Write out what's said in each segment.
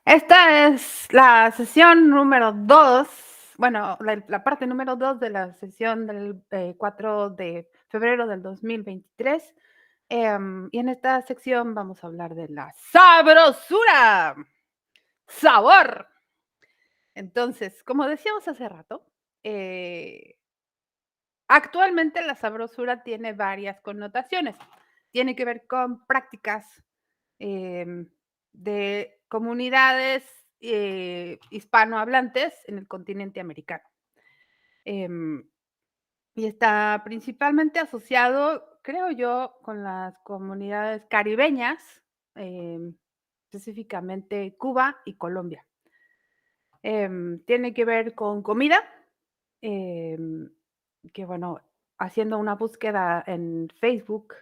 Esta es la sesión número 2, bueno, la parte número 2 de la sesión del 4 de febrero del 2023. Y en esta sección vamos a hablar de la sabrosura, sabor. Entonces, como decíamos hace rato, eh, actualmente la sabrosura tiene varias connotaciones. Tiene que ver con prácticas em, de comunidades hispanohablantes en el continente americano. Em, y está principalmente asociado, creo yo, con las comunidades caribeñas, em, específicamente Cuba y Colombia. Tiene que ver con comida, em, que bueno, haciendo una búsqueda en Facebook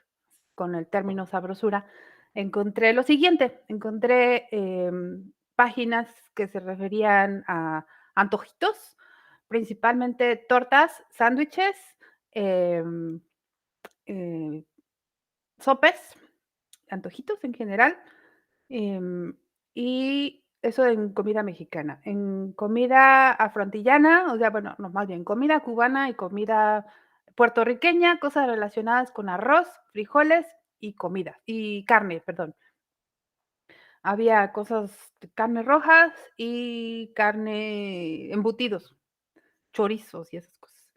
con el término sabrosura, encontré lo siguiente, encontré páginas que se referían a antojitos, principalmente tortas, sándwiches, em, eh, sopes, antojitos en general, em, y eso en comida mexicana. En comida afrontillana, o sea, bueno, no, más bien comida cubana y comida puertorriqueña, cosas relacionadas con arroz, frijoles y comida, y carne, perdón. Había cosas de carne rojas y carne embutidos, chorizos y esas cosas.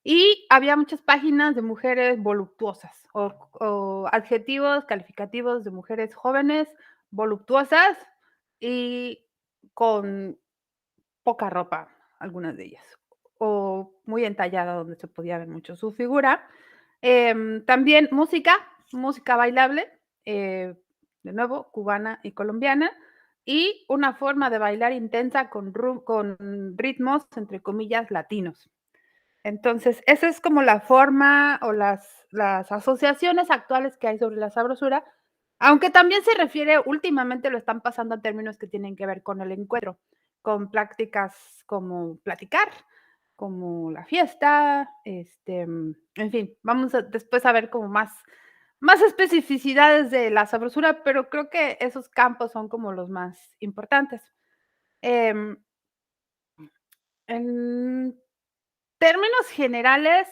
Y había muchas páginas de mujeres voluptuosas o adjetivos calificativos de mujeres jóvenes, voluptuosas y con poca ropa, algunas de ellas, o muy entallada donde se podía ver mucho su figura. También música bailable, de nuevo, cubana y colombiana, y una forma de bailar intensa con ritmos, entre comillas, latinos. Entonces, esa es como la forma o las asociaciones actuales que hay sobre la sabrosura, aunque también se refiere, últimamente lo están pasando a términos que tienen que ver con el encuentro, con prácticas como platicar, como la fiesta, en fin, vamos a después a ver como más especificidades de la sabrosura, pero creo que esos campos son como los más importantes. Em, en términos generales,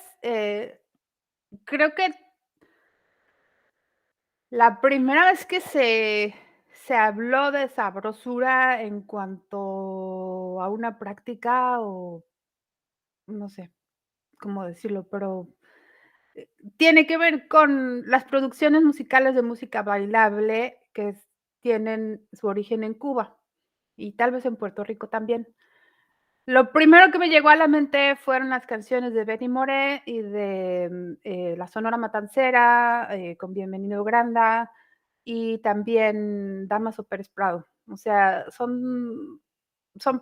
creo que la primera vez que se habló de sabrosura en cuanto a una práctica o no sé cómo decirlo, pero tiene que ver con las producciones musicales de música bailable tienen su origen en Cuba y tal vez en Puerto Rico también. Lo primero que me llegó a la mente fueron las canciones de Benny Moré y de, La Sonora Matancera, con Bienvenido Granda, y también Damaso Pérez Prado. O sea, son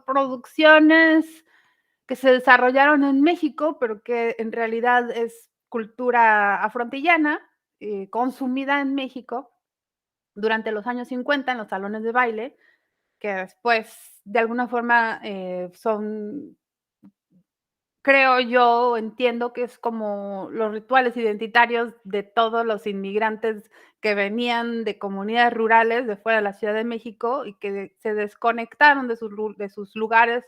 producciones que se desarrollaron en México, pero que en realidad es cultura afrontillana, consumida en México durante los años 50 en los salones de baile, que después, de alguna forma, son creo yo, entiendo que es como los rituales identitarios de todos los inmigrantes que venían de comunidades rurales de fuera de la Ciudad de México y que se desconectaron de sus lugares,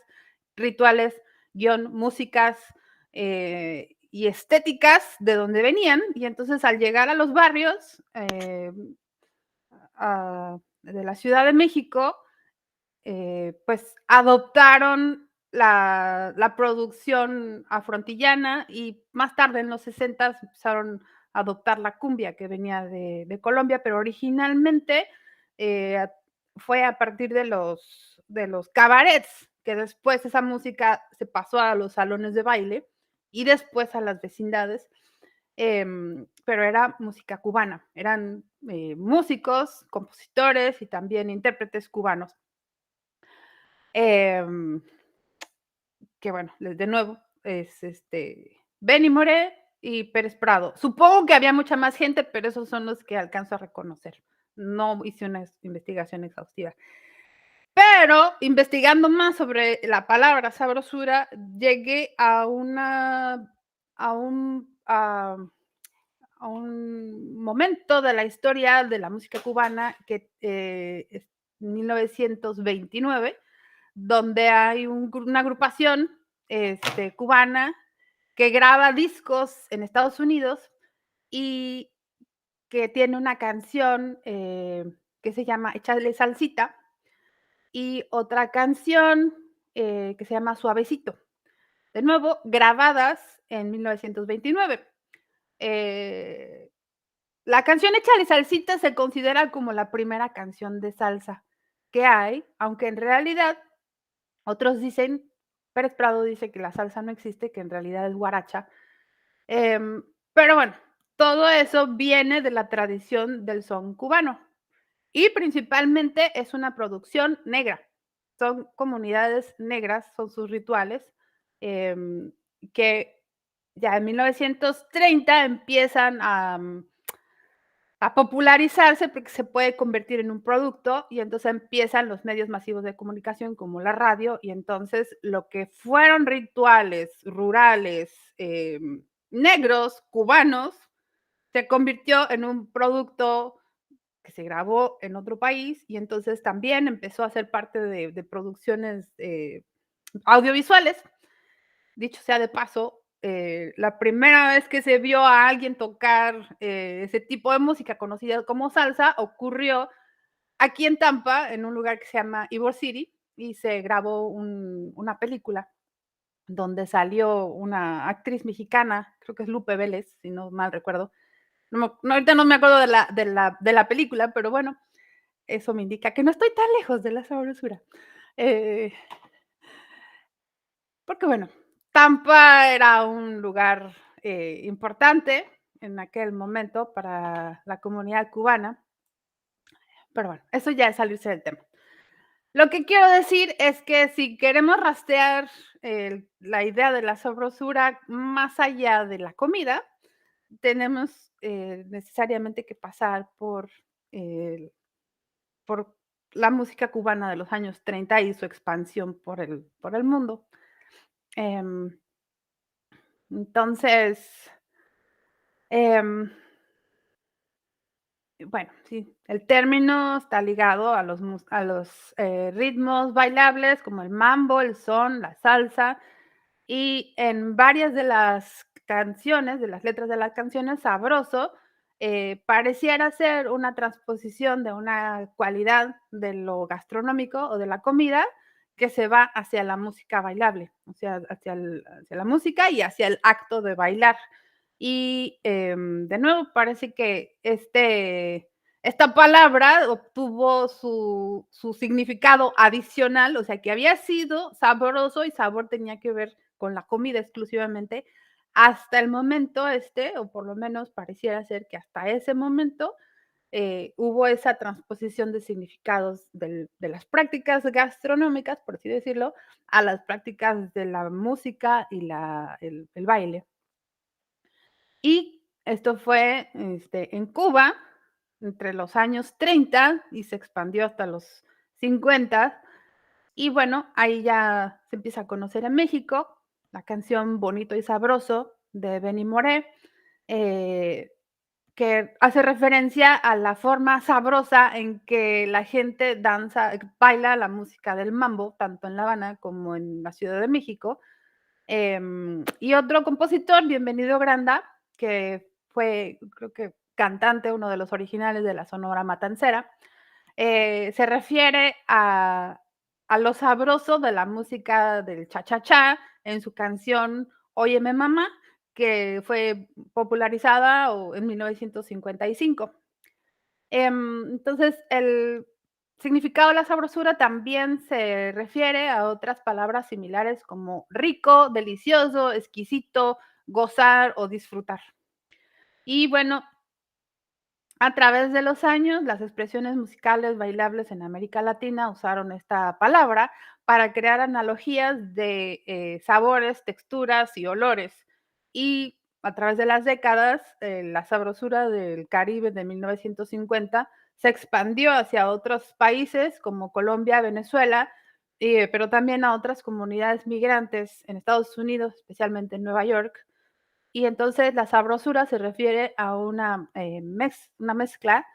rituales, guión, músicas, y estéticas de donde venían. Y entonces al llegar a los barrios, de la Ciudad de México, pues adoptaron la producción afrontillana y más tarde en los 60 empezaron a adoptar la cumbia que venía de Colombia, pero originalmente eh, fue a partir de los cabarets, que después esa música se pasó a los salones de baile y después a las vecindades, pero era música cubana, eran músicos, compositores y también intérpretes cubanos. Em, que bueno, de nuevo, es Benny Moré y Pérez Prado. Supongo que había mucha más gente, pero esos son los que alcanzo a reconocer. No hice una investigación exhaustiva. Pero investigando más sobre la palabra sabrosura, llegué a un momento de la historia de la música cubana que 1929, donde hay una agrupación cubana que graba discos en Estados Unidos y que tiene una canción que se llama Échale Salsita y otra canción que se llama Suavecito. De nuevo, grabadas en 1929. Eh, la canción Échale Salsita se considera como la primera canción de salsa que hay, aunque en realidad otros dicen, Pérez Prado dice que la salsa no existe, que en realidad es guaracha. Pero bueno, todo eso viene de la tradición del son cubano y principalmente es una producción negra. Son comunidades negras, son sus rituales, que ya en 1930 empiezan a popularizarse porque se puede convertir en un producto y entonces empiezan los medios masivos de comunicación como la radio y entonces lo que fueron rituales rurales negros, cubanos, se convirtió en un producto que se grabó en otro país y entonces también empezó a ser parte de producciones audiovisuales. Dicho sea de paso, la primera vez que se vio a alguien tocar ese tipo de música conocida como salsa ocurrió aquí en Tampa, en un lugar que se llama Ybor City, y se grabó una película donde salió una actriz mexicana, creo que es Lupe Vélez, si no mal recuerdo. Ahorita no me acuerdo de la película, pero bueno, eso me indica que no estoy tan lejos de la sabrosura. Eh, Porque bueno, Tampa era un lugar importante en aquel momento para la comunidad cubana, pero bueno, eso ya es salirse del tema. Lo que quiero decir es que si queremos rastrear la idea de la sabrosura más allá de la comida, tenemos necesariamente que pasar eh, por la música cubana de los años 30 y su expansión por el mundo. Em, entonces, em, bueno, sí, el término está ligado a los ritmos bailables como el mambo, el son, la salsa, y en varias de las canciones, de las letras de las canciones, sabroso, pareciera ser una transposición de una cualidad de lo gastronómico o de la comida que se va hacia la música bailable, o sea, hacia la música y hacia el acto de bailar. Y de nuevo, parece que esta palabra obtuvo su significado adicional, o sea, que había sido sabroso y sabor tenía que ver con la comida exclusivamente, hasta el momento o por lo menos pareciera ser que hasta ese momento hubo esa transposición de significados de las prácticas gastronómicas, por así decirlo, a las prácticas de la música y el baile. Y esto fue en Cuba entre los años 30 y se expandió hasta los 50. Y bueno, ahí ya se empieza a conocer en México la canción Bonito y Sabroso de Benny Moré, eh, que hace referencia a la forma sabrosa en que la gente danza, baila la música del mambo, tanto en La Habana como en la Ciudad de México. Y otro compositor, Bienvenido Granda, que fue, creo que cantante, uno de los originales de la Sonora Matancera, se refiere a lo sabroso de la música del cha-cha-cha en su canción Óyeme Mamá, que fue popularizada en 1955. Entonces, el significado de la sabrosura también se refiere a otras palabras similares como rico, delicioso, exquisito, gozar o disfrutar. Y bueno, a través de los años, las expresiones musicales bailables en América Latina usaron esta palabra para crear analogías de sabores, texturas y olores. Y a través de las décadas, la sabrosura del Caribe de 1950 se expandió hacia otros países como Colombia, Venezuela, pero también a otras comunidades migrantes en Estados Unidos, especialmente en Nueva York. Y entonces la sabrosura se refiere a una mezcla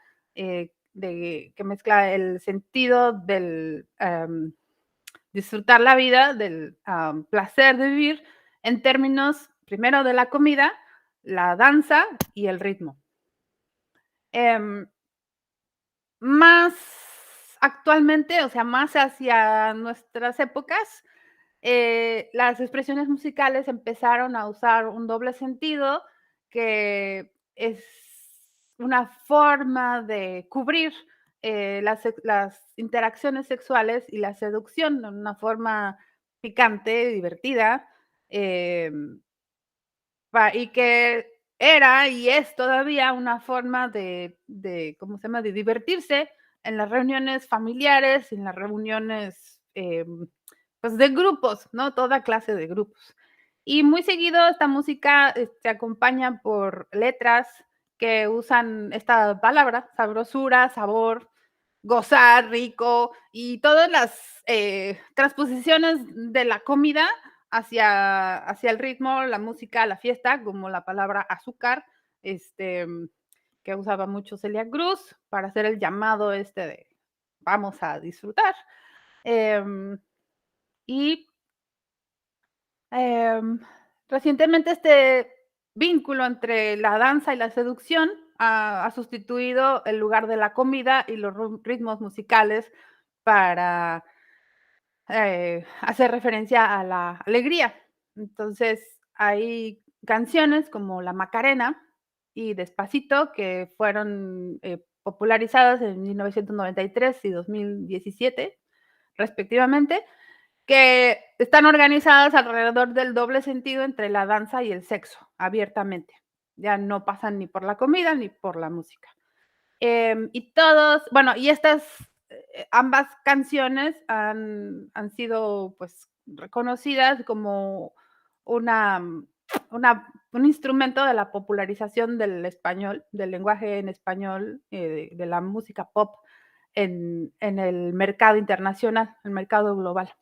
que mezcla el sentido del disfrutar la vida, del placer de vivir, en términos primero de la comida, la danza y el ritmo. Em, Más actualmente, o sea, más hacia nuestras épocas, las expresiones musicales empezaron a usar un doble sentido, que es una forma de cubrir las interacciones sexuales y la seducción de una forma picante, divertida, em, y que era y es todavía una forma de, ¿cómo se llama?, de divertirse en las reuniones familiares, en las reuniones, pues, de grupos, ¿no? Toda clase de grupos. Y muy seguido esta música, se acompaña por letras que usan esta palabra, sabrosura, sabor, gozar, rico, y todas las, transposiciones de la comida hacia el ritmo, la música, la fiesta, como la palabra azúcar, este, que usaba mucho Celia Cruz para hacer el llamado de vamos a disfrutar. Em, y em, Recientemente este vínculo entre la danza y la seducción ha sustituido el lugar de la comida y los ritmos musicales para hace referencia a la alegría. Entonces, hay canciones como La Macarena y Despacito que fueron popularizadas en 1993 y 2017, respectivamente, que están organizadas alrededor del doble sentido entre la danza y el sexo, abiertamente. Ya no pasan ni por la comida ni por la música. Y estas ambas canciones han sido pues reconocidas como una, un instrumento de la popularización del español, del lenguaje en español, de la música pop en el mercado internacional, el mercado global.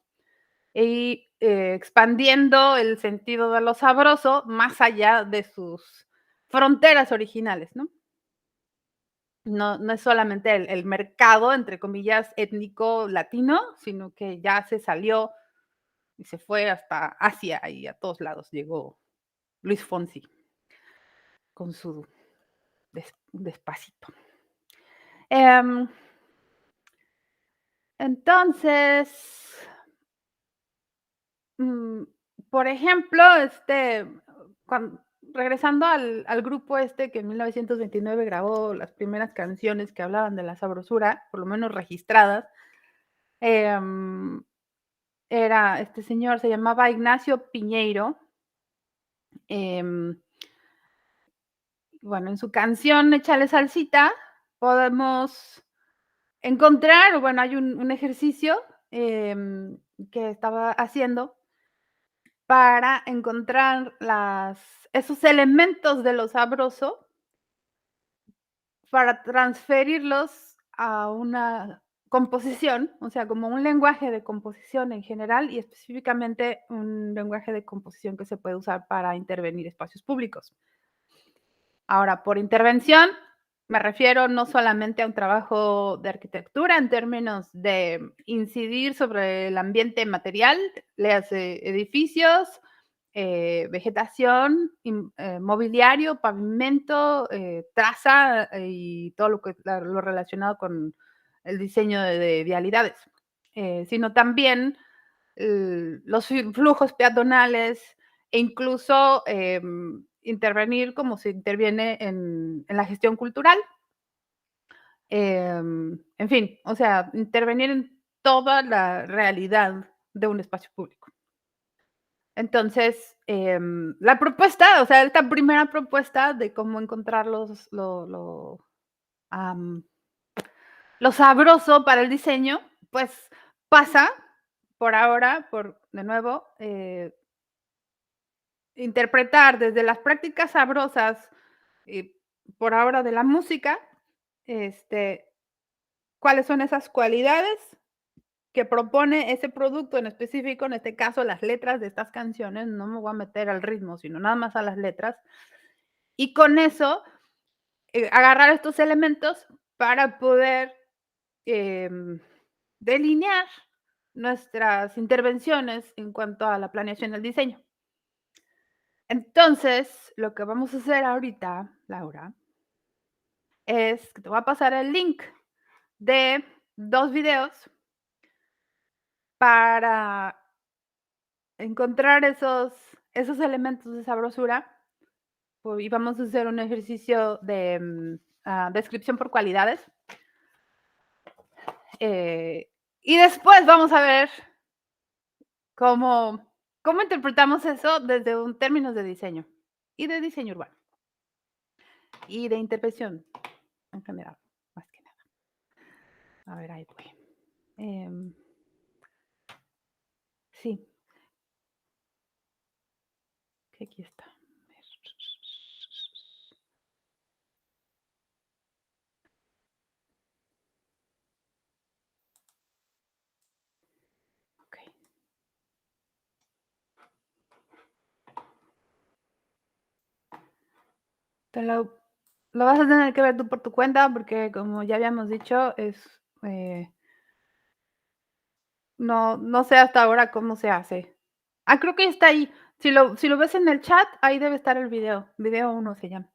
Y expandiendo el sentido de lo sabroso más allá de sus fronteras originales, ¿no? No es solamente el mercado, entre comillas, étnico latino, sino que ya se salió y se fue hasta Asia y a todos lados llegó Luis Fonsi con su Despacito. Em, entonces, mm, por ejemplo, cuan regresando al grupo que en 1929 grabó las primeras canciones que hablaban de la sabrosura, por lo menos registradas, em este señor se llamaba Ignacio Piñeiro. em, bueno, en su canción Échale salsita podemos encontrar, o bueno, hay un ejercicio que estaba haciendo para encontrar esos elementos de lo sabroso para transferirlos a una composición, o sea, como un lenguaje de composición en general y específicamente un lenguaje de composición que se puede usar para intervenir espacios públicos. Ahora, por intervención me refiero no solamente a un trabajo de arquitectura en términos de incidir sobre el ambiente material, léase edificios, vegetación, mobiliario, pavimento, traza y todo lo relacionado con el diseño de vialidades, sino también los flujos peatonales e incluso intervenir como se interviene en la gestión cultural. En fin, o sea, intervenir en toda la realidad de un espacio público. Entonces, la propuesta, o sea, esta primera propuesta de cómo encontrar am, lo sabroso para el diseño, pues pasa por ahora, de nuevo, interpretar desde las prácticas sabrosas, y por ahora de la música, este, cuáles son esas cualidades que propone ese producto en específico, en este caso las letras de estas canciones, no me voy a meter al ritmo, sino nada más a las letras, y con eso agarrar estos elementos para poder, delinear nuestras intervenciones en cuanto a la planeación del diseño. Entonces, lo que vamos a hacer ahorita, Laura, es que te voy a pasar el link de 2 videos para encontrar esos elementos de sabrosura, y vamos a hacer un ejercicio de, descripción por cualidades. Eh, y después vamos a ver cómo interpretamos eso desde un términos de diseño, y de diseño urbano, y de intervención en general, más que nada. A ver, ahí voy. Sí, que aquí está. A ver. Okey. Te lo vas a tener que ver tú por tu cuenta, porque como ya habíamos dicho, eh, no sé hasta ahora cómo se hace. Ah, creo que está ahí. Si lo ves en el chat, ahí debe estar el video. Video 1 se llama.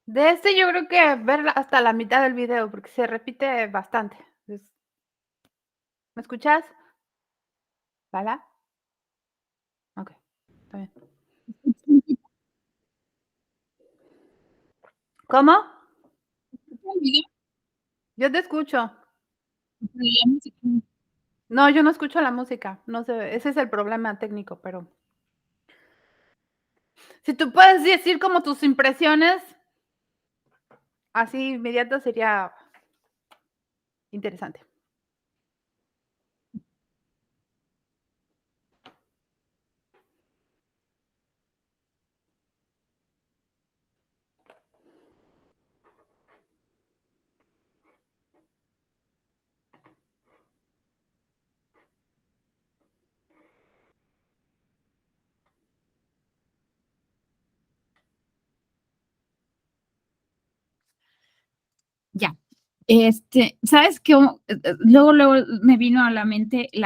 De este yo creo que ver hasta la mitad del video, porque se repite bastante. ¿Me escuchas? ¿Lala? Okey, está bien. ¿Cómo? Yo te escucho. No, yo no escucho la música, no sé, ese es el problema técnico, pero si tú puedes decir como tus impresiones así inmediatas sería interesante. Ya. ¿Sabes qué? Luego me vino a la mente o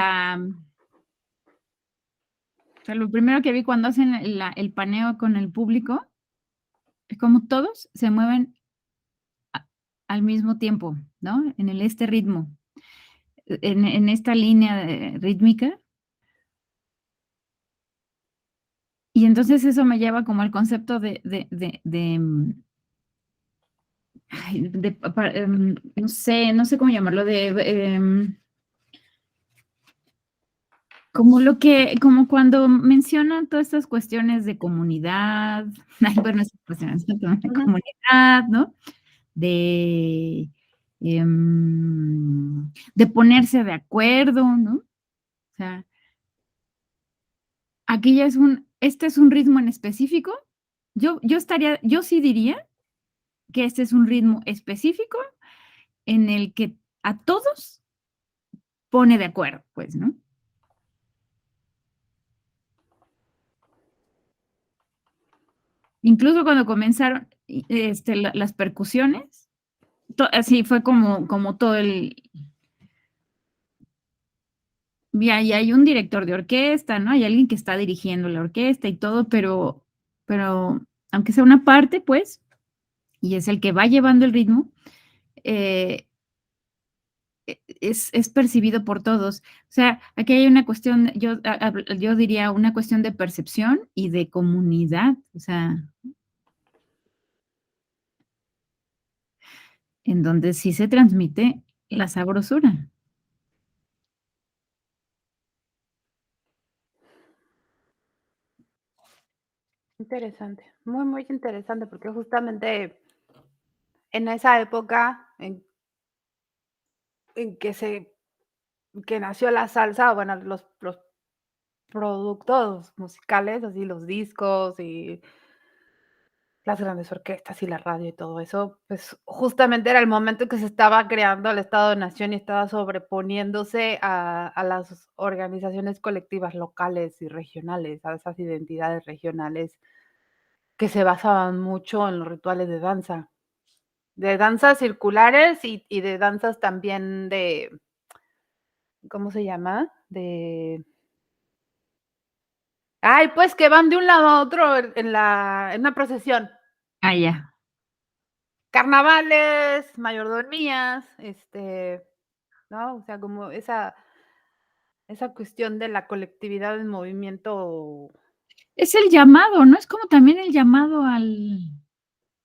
sea, lo primero que vi cuando hacen el paneo con el público, es como todos se mueven al mismo tiempo, ¿no? Este ritmo, en esta línea rítmica. Y entonces eso me lleva como al concepto no sé cómo llamarlo, como cuando mencionan todas estas cuestiones de comunidad, ay, bueno, esas cuestiones de Ujú. comunidad, ¿no? De, de ponerse de acuerdo, ¿no? O sea, aquí ya este es un ritmo en específico. Yo sí diría que este es un ritmo específico en el que a todos pone de acuerdo, pues, ¿no? Incluso cuando comenzaron las percusiones, así fue como todo y hay un director de orquesta, ¿no? Hay alguien que está dirigiendo la orquesta y todo, pero aunque sea una parte, pues, y es el que va llevando el ritmo, es percibido por todos. O sea, aquí hay una cuestión, yo diría una cuestión de percepción y de comunidad, o sea, en donde sí se transmite la sabrosura. Interesante, muy, muy interesante, porque justamente en esa época en que nació la salsa, bueno, los productos musicales, así los discos y las grandes orquestas y la radio y todo eso, pues, justamente era el momento en que se estaba creando el Estado de Nación y estaba sobreponiéndose a las organizaciones colectivas locales y regionales, a esas identidades regionales que se basaban mucho en los rituales de danzas circulares y de danzas también de, ¿cómo se llama? De ay, pues, que van de un lado a otro en una procesión. Ah, ya. Carnavales, mayordomías, ¿no? O sea, como esa cuestión de la colectividad en movimiento. Es el llamado, ¿no? Es como también el llamado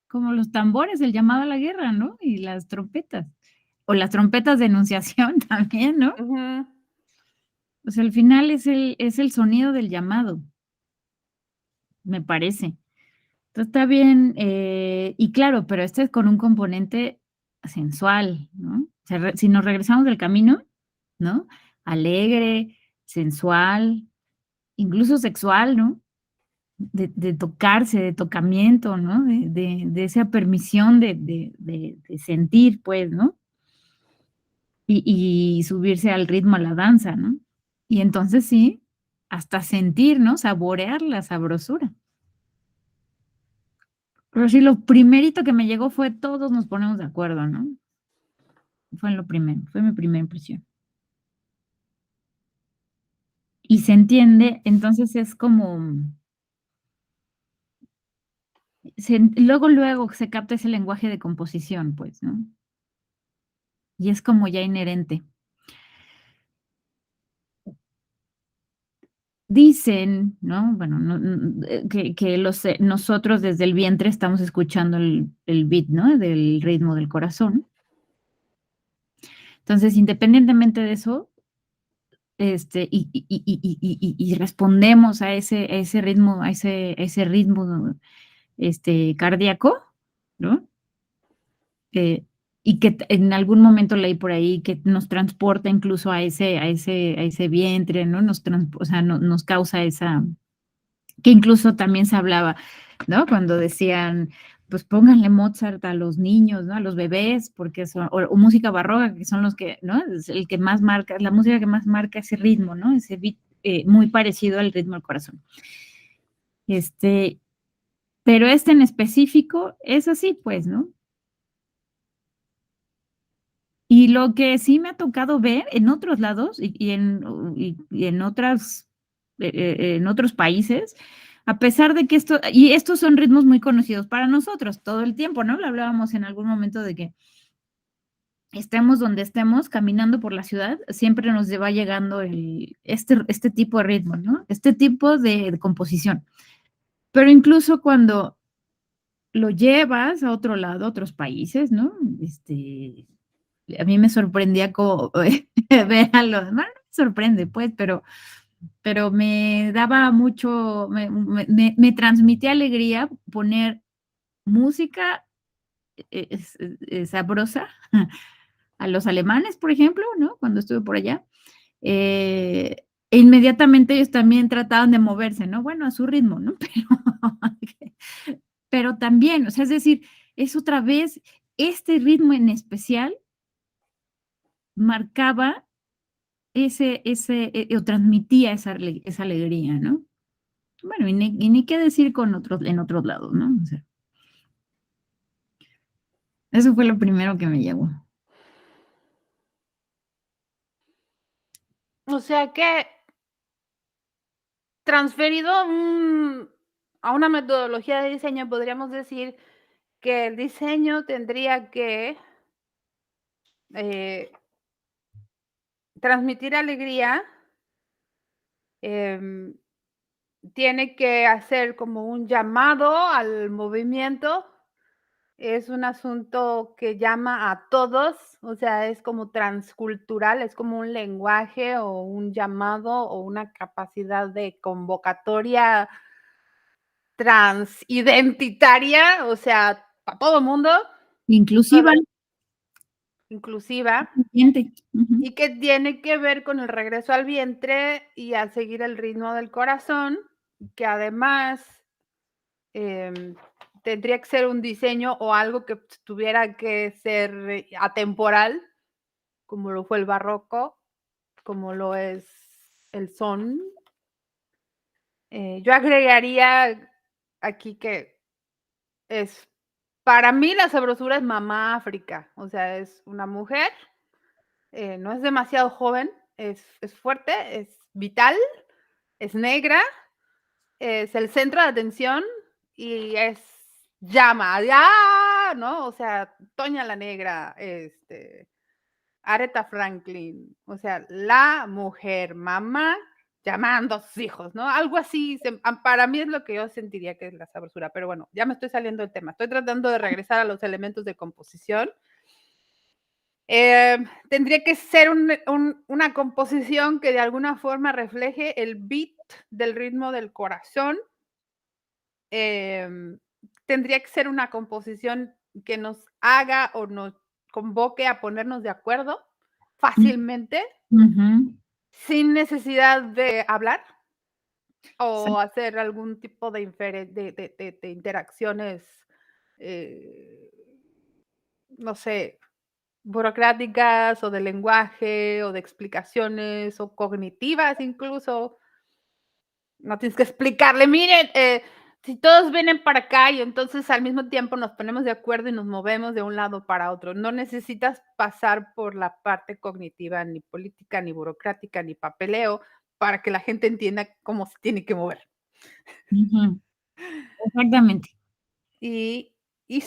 como los tambores, el llamado a la guerra, ¿no? Y las trompetas. O las trompetas de enunciación también, ¿no? Ujú. O sea, al final es el sonido del llamado, me parece. Entonces, está bien, y claro, pero este es con un componente sensual, ¿no? O sea, si nos regresamos del camino, ¿no? Alegre, sensual, incluso sexual, ¿no? De tocarse, de tocamiento, ¿no? De esa permisión de sentir, pues, ¿no? Y subirse al ritmo, a la danza, ¿no? Y entonces sí, hasta sentir, ¿no? Saborear la sabrosura. Pero sí, lo primerito que me llegó fue todos nos ponemos de acuerdo, ¿no? Fue lo primero, fue mi primera impresión. Y se entiende, entonces es como, luego se capta ese lenguaje de composición, pues, ¿no? Y es como ya inherente. Dicen, ¿no? Bueno, que nosotros desde el vientre estamos escuchando el beat, ¿no? Del ritmo del corazón. Entonces, independientemente de eso, y respondemos a ese ritmo, a ese ritmo, cardíaco, ¿no? Eh, y que en algún momento leí por ahí que nos transporta incluso a ese vientre, ¿no? O sea, nos causa esa, que incluso también se hablaba, ¿no? Cuando decían, pues pónganle Mozart a los niños, ¿no? A los bebés, porque son, o música barroca, que son los que, ¿no? Es el que más marca, la música que más marca ese ritmo, ¿no? Ese beat, muy parecido al ritmo del corazón. Este, pero en específico es así, pues, ¿no? Y lo que sí me ha tocado ver en otros lados y en otros países, a pesar de que estos son ritmos muy conocidos para nosotros todo el tiempo, ¿no? Lo hablábamos en algún momento de que estemos donde estemos, caminando por la ciudad, siempre nos va llegando este tipo de ritmo, ¿no? Este tipo de composición. Pero incluso cuando lo llevas a otro lado, a otros países, ¿no? A mí me sorprendía como ver a los, bueno, no me sorprende, pues, pero me daba mucho, me transmitía alegría poner música sabrosa a los alemanes, por ejemplo, ¿no? Cuando estuve por allá. E inmediatamente ellos también trataban de moverse, ¿no? Bueno, a su ritmo, ¿no? Pero también, o sea, es decir, es otra vez este ritmo en especial marcaba o transmitía esa alegría, ¿no? Bueno, y ni qué decir en otros lados, ¿no? O sea, eso fue lo primero que me llegó. O sea que transferido a una metodología de diseño, podríamos decir que el diseño tendría que transmitir alegría, tiene que hacer como un llamado al movimiento. Es un asunto que llama a todos, o sea, es como transcultural, es como un lenguaje o un llamado o una capacidad de convocatoria transidentitaria, o sea, para todo el mundo, Inclusiva, inclusiva, consciente. Ujú. y que tiene que ver con el regreso al vientre y al seguir el ritmo del corazón, que además tendría que ser un diseño o algo que tuviera que ser atemporal, como lo fue el barroco, como lo es el son. Yo agregaría aquí que es, para mí la sabrosura es mamá África, o sea, es una mujer, no es demasiado joven, es fuerte, es vital, es negra, es el centro de atención y es llama, ¡ah! ¿No? O sea, Toña la Negra, Aretha Franklin, o sea, la mujer, mamá, llamando a sus hijos, ¿no? Algo así, para mí es lo que yo sentiría que es la sabrosura, pero bueno, ya me estoy saliendo del tema, estoy tratando de regresar a los elementos de composición. Tendría que ser una composición que de alguna forma refleje el beat del ritmo del corazón. Tendría que ser una composición que nos haga o nos convoque a ponernos de acuerdo fácilmente, Ujú. sin necesidad de hablar Sí. o hacer algún tipo de, de interacciones, eh, no sé, burocráticas o de lenguaje o de explicaciones o cognitivas incluso. No tienes que explicarle, miren, si todos vienen para acá y entonces al mismo tiempo nos ponemos de acuerdo y nos movemos de un lado para otro. No necesitas pasar por la parte cognitiva, ni política, ni burocrática, ni papeleo, para que la gente entienda cómo se tiene que mover. Ujú. Exactamente. Y, y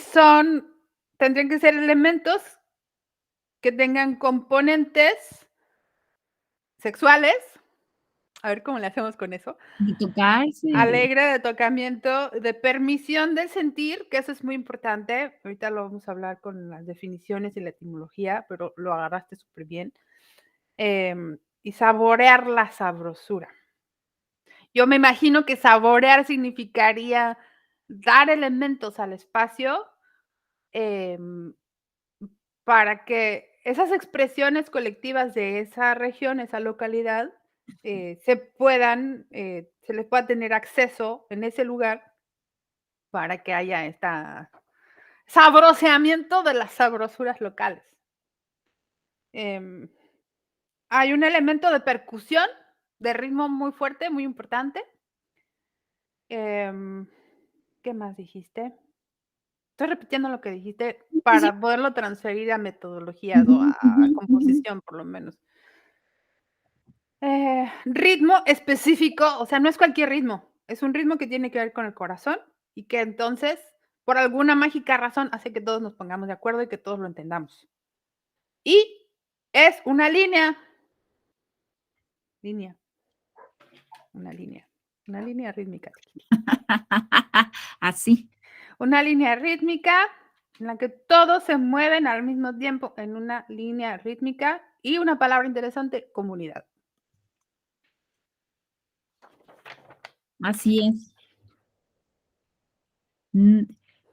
tendrían que ser elementos que tengan componentes sexuales. A ver cómo le hacemos con eso. De tocarse, de Alegre, de tocamiento, de permisión del sentir, que eso es muy importante. Ahorita lo vamos a hablar con las definiciones y la etimología, pero lo agarraste súper bien. Y saborear la sabrosura. Yo me imagino que saborear significaría dar elementos al espacio, em, para que esas expresiones colectivas de esa región, esa localidad, se les pueda tener acceso en ese lugar para que haya este sabroseamiento de las sabrosuras locales. Em, Hay un elemento de percusión, de ritmo muy fuerte, muy importante. Em, ¿Qué más dijiste? Estoy repitiendo lo que dijiste sí, sí. para poderlo transferir a metodologías o Ujú, a ujú, ujú. composición, por lo menos. Ritmo específico, o sea, no es cualquier ritmo, es un ritmo que tiene que ver con el corazón y que entonces, por alguna mágica razón, hace que todos nos pongamos de acuerdo y que todos lo entendamos. Y es línea, una línea rítmica, Así. una línea rítmica en la que todos se mueven al mismo tiempo en una línea rítmica y una palabra interesante, comunidad. Así es. Mm,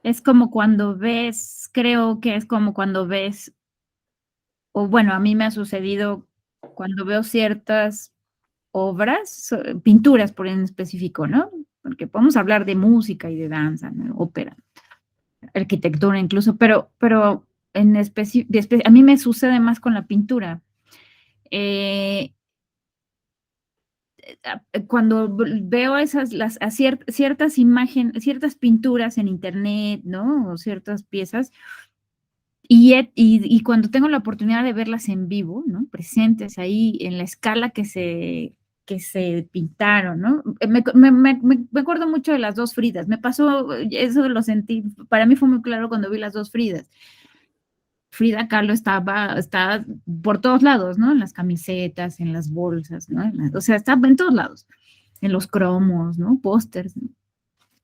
es como cuando ves, creo que es como cuando ves, o bueno, a mí me ha sucedido cuando veo ciertas obras, pinturas por en específico, ¿no? Porque podemos hablar de música y de danza, ¿no? Ópera, arquitectura incluso, pero en a mí me sucede más con la pintura. Eh, Cuando veo ciertas imágenes, ciertas pinturas en internet, ¿no? O ciertas piezas, y cuando tengo la oportunidad de verlas en vivo, ¿no? Presentes ahí en la escala que se pintaron, ¿no? Me acuerdo mucho de las dos Fridas. Me pasó, eso lo sentí, para mí fue muy claro cuando vi las dos Fridas. Frida Kahlo está por todos lados, ¿no? En las camisetas, en las bolsas, ¿no? O sea, está en todos lados, en los cromos, ¿no? Pósters, ¿no?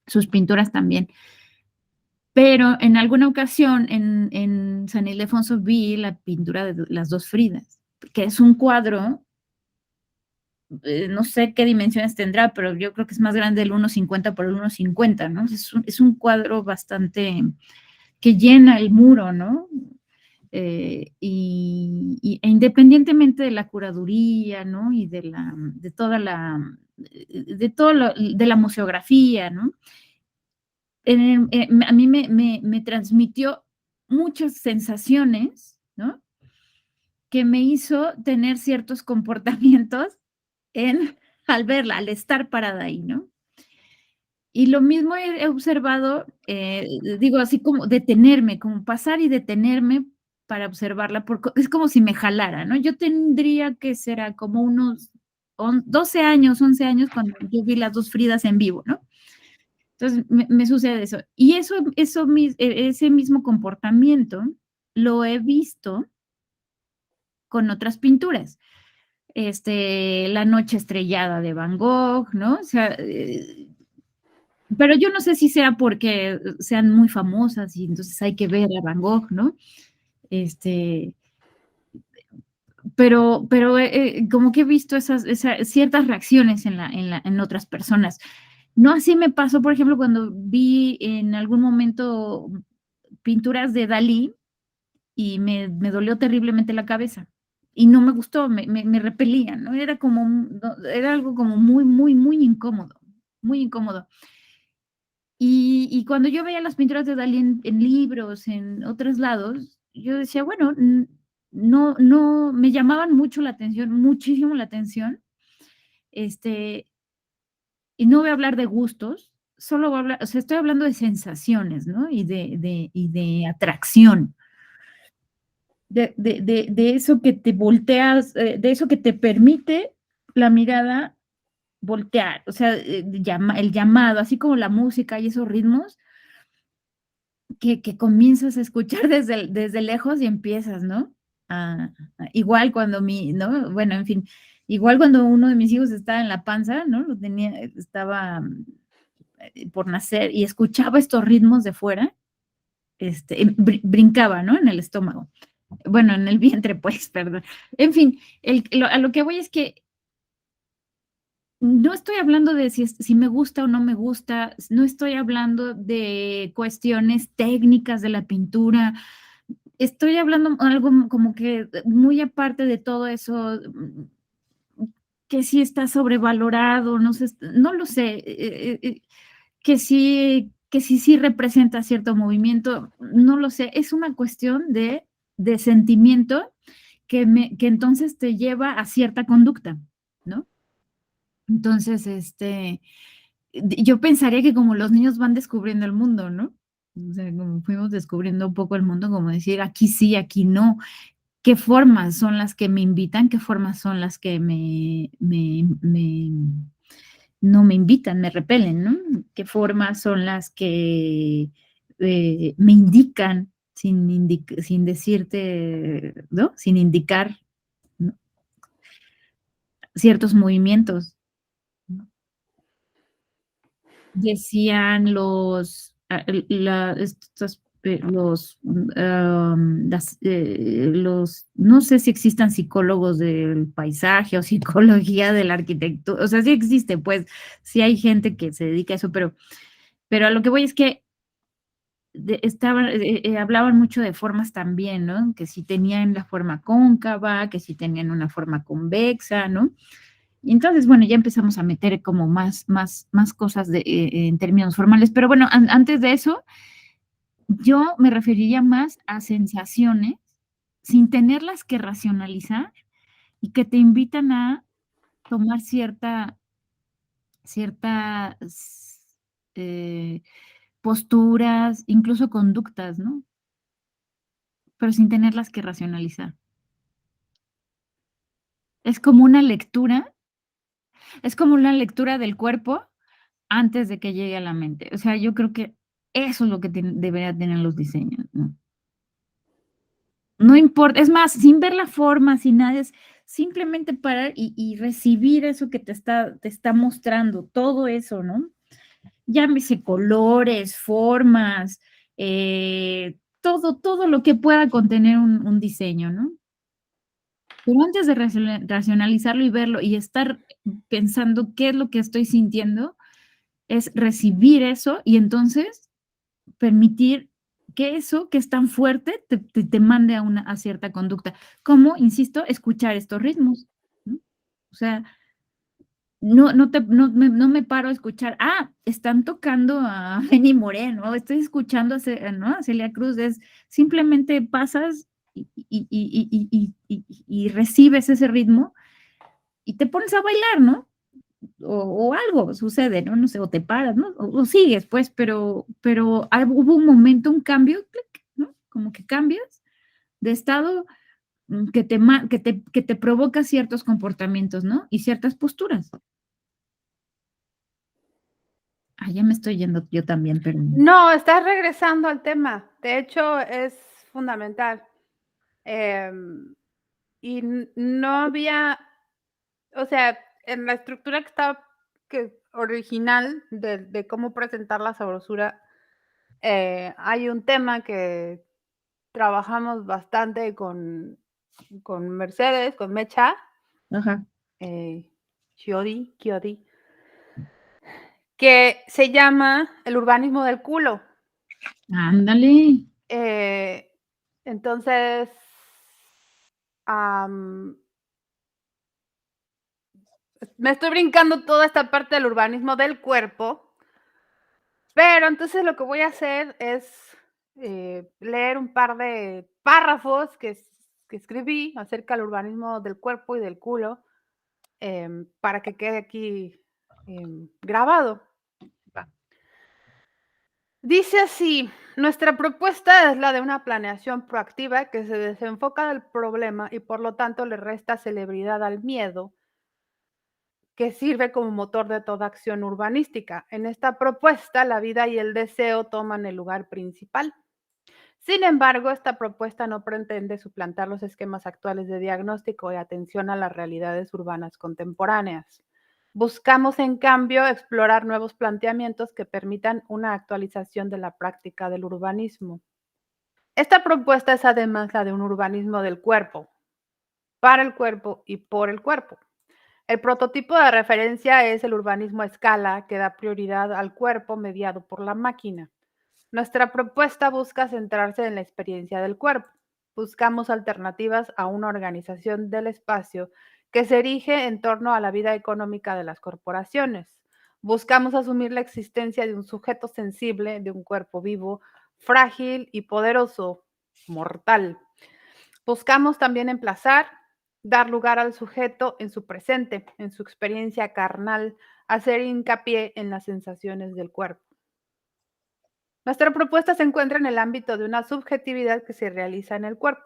Sus pinturas también. Pero en alguna ocasión en San Ildefonso vi la pintura de las dos Fridas, que es un cuadro, no sé qué dimensiones tendrá, pero yo creo que es más grande el 1,50 por el 1,50, ¿no? Es un cuadro bastante que llena el muro, ¿no? E independientemente de la curaduría, ¿no? Y de toda de la museografía, ¿no? A mí me transmitió muchas sensaciones, ¿no? Que me hizo tener ciertos comportamientos al verla, al estar parada ahí, ¿no? Y lo mismo he observado, digo, así como detenerme, como pasar y detenerme para observarla, porque es como si me jalara, ¿no? Yo tendría que será como unos 12 años, 11 años cuando yo vi las dos Fridas en vivo, ¿no? Entonces me sucede eso. Y ese mismo comportamiento lo he visto con otras pinturas. La noche estrellada de Van Gogh, ¿no? O sea, pero yo no sé si sea porque sean muy famosas y entonces hay que ver a Van Gogh, ¿no? Este, pero como que he visto ciertas reacciones en otras personas. No así me pasó, por ejemplo, cuando vi en algún momento pinturas de Dalí y me dolió terriblemente la cabeza. Y no me gustó, me repelía, ¿no? Era algo como muy, muy, muy incómodo, muy incómodo. Y cuando yo veía las pinturas de Dalí en libros, en otros lados, yo decía, bueno, no, me llamaban mucho la atención, muchísimo la atención, este, y no voy a hablar de gustos, solo voy a hablar, o sea, estoy hablando de sensaciones, ¿no? Y de atracción, de eso que te volteas, de eso que te permite la mirada voltear, o sea, el llamado, así como la música y esos ritmos, que comienzas a escuchar desde lejos y empiezas, ¿no? Igual cuando ¿no? Bueno, en fin, igual cuando uno de mis hijos estaba en la panza, ¿no? Estaba por nacer y escuchaba estos ritmos de fuera, brincaba, ¿no? En el estómago. Bueno, en el vientre, pues, perdón. En fin, a lo que voy es que no estoy hablando de si me gusta o no me gusta, no estoy hablando de cuestiones técnicas de la pintura, estoy hablando algo como que muy aparte de todo eso, que sí está sobrevalorado, no sé, no lo sé, que sí representa cierto movimiento, no lo sé, es una cuestión de sentimiento que entonces te lleva a cierta conducta, ¿no? Entonces, yo pensaría que como los niños van descubriendo el mundo, ¿no? O sea, como fuimos descubriendo un poco el mundo, como decir, aquí sí, aquí no. ¿Qué formas son las que me invitan? ¿Qué formas son las que no me invitan, me repelen, ¿no? ¿Qué formas son las que me indican sin decirte, ¿no? Sin indicar, ¿no? Ciertos movimientos, ¿no? Decían no sé si existan psicólogos del paisaje o psicología de la arquitectura, o sea, sí existe, pues, sí hay gente que se dedica a eso, pero a lo que voy es que hablaban mucho de formas también, ¿no? Que si tenían la forma cóncava, que si tenían una forma convexa, ¿no? Y entonces, bueno, ya empezamos a meter como más cosas en términos formales, pero bueno, antes de eso, yo me referiría más a sensaciones sin tenerlas que racionalizar y que te invitan a tomar ciertas posturas, incluso conductas, ¿no? Pero sin tenerlas que racionalizar. Es como una lectura, es como una lectura del cuerpo antes de que llegue a la mente. O sea, yo creo que eso es lo que debería tener los diseños, ¿no? No importa, es más, sin ver la forma, sin nada, es simplemente parar y recibir eso que te está mostrando, todo eso, ¿no? Llámese colores, formas, todo lo que pueda contener un diseño, ¿no? Pero antes de racionalizarlo y verlo y estar pensando qué es lo que estoy sintiendo, es recibir eso y entonces permitir que eso que es tan fuerte te mande a cierta conducta. Como, insisto, escuchar estos ritmos, ¿no? O sea, no me paro a escuchar, están tocando a Benny Moreno, estoy escuchando ¿no? A Celia Cruz, es simplemente pasas y recibes ese ritmo y te pones a bailar, ¿no? O algo sucede, ¿no? No sé, o te paras, ¿no? O sigues, pues, pero hubo un momento, un cambio, clic, ¿no? Como que cambias de estado que te provoca ciertos comportamientos, ¿no? Y ciertas posturas. Ya me estoy yendo yo también, pero No, estás regresando al tema. De hecho, es fundamental. Y no había, o sea, en la estructura que estaba original de cómo presentar la sabrosura, hay un tema que trabajamos bastante con Mercedes, con Mecha, ajá, eh, Chiodi, que se llama el urbanismo del culo. ándale. Eh, entonces, am, me estoy brincando toda esta parte del urbanismo del cuerpo, pero entonces lo que voy a hacer es leer un par de párrafos que escribí acerca del urbanismo del cuerpo y del culo, para que quede aquí grabado. Va. Dice así, nuestra propuesta es la de una planeación proactiva que se desenfoca del problema y por lo tanto le resta celebridad al miedo, que sirve como motor de toda acción urbanística. En esta propuesta, la vida y el deseo toman el lugar principal. Sin embargo, esta propuesta no pretende suplantar los esquemas actuales de diagnóstico y atención a las realidades urbanas contemporáneas. Buscamos, en cambio, explorar nuevos planteamientos que permitan una actualización de la práctica del urbanismo. Esta propuesta es además la de un urbanismo del cuerpo, para el cuerpo y por el cuerpo. El prototipo de referencia es el urbanismo a escala, que da prioridad al cuerpo mediado por la máquina. Nuestra propuesta busca centrarse en la experiencia del cuerpo. Buscamos alternativas a una organización del espacio que se erige en torno a la vida económica de las corporaciones. Buscamos asumir la existencia de un sujeto sensible, de un cuerpo vivo, frágil y poderoso, mortal. Buscamos también emplazar, dar lugar al sujeto en su presente, en su experiencia carnal, hacer hincapié en las sensaciones del cuerpo. Nuestra propuesta se encuentra en el ámbito de una subjetividad que se realiza en el cuerpo.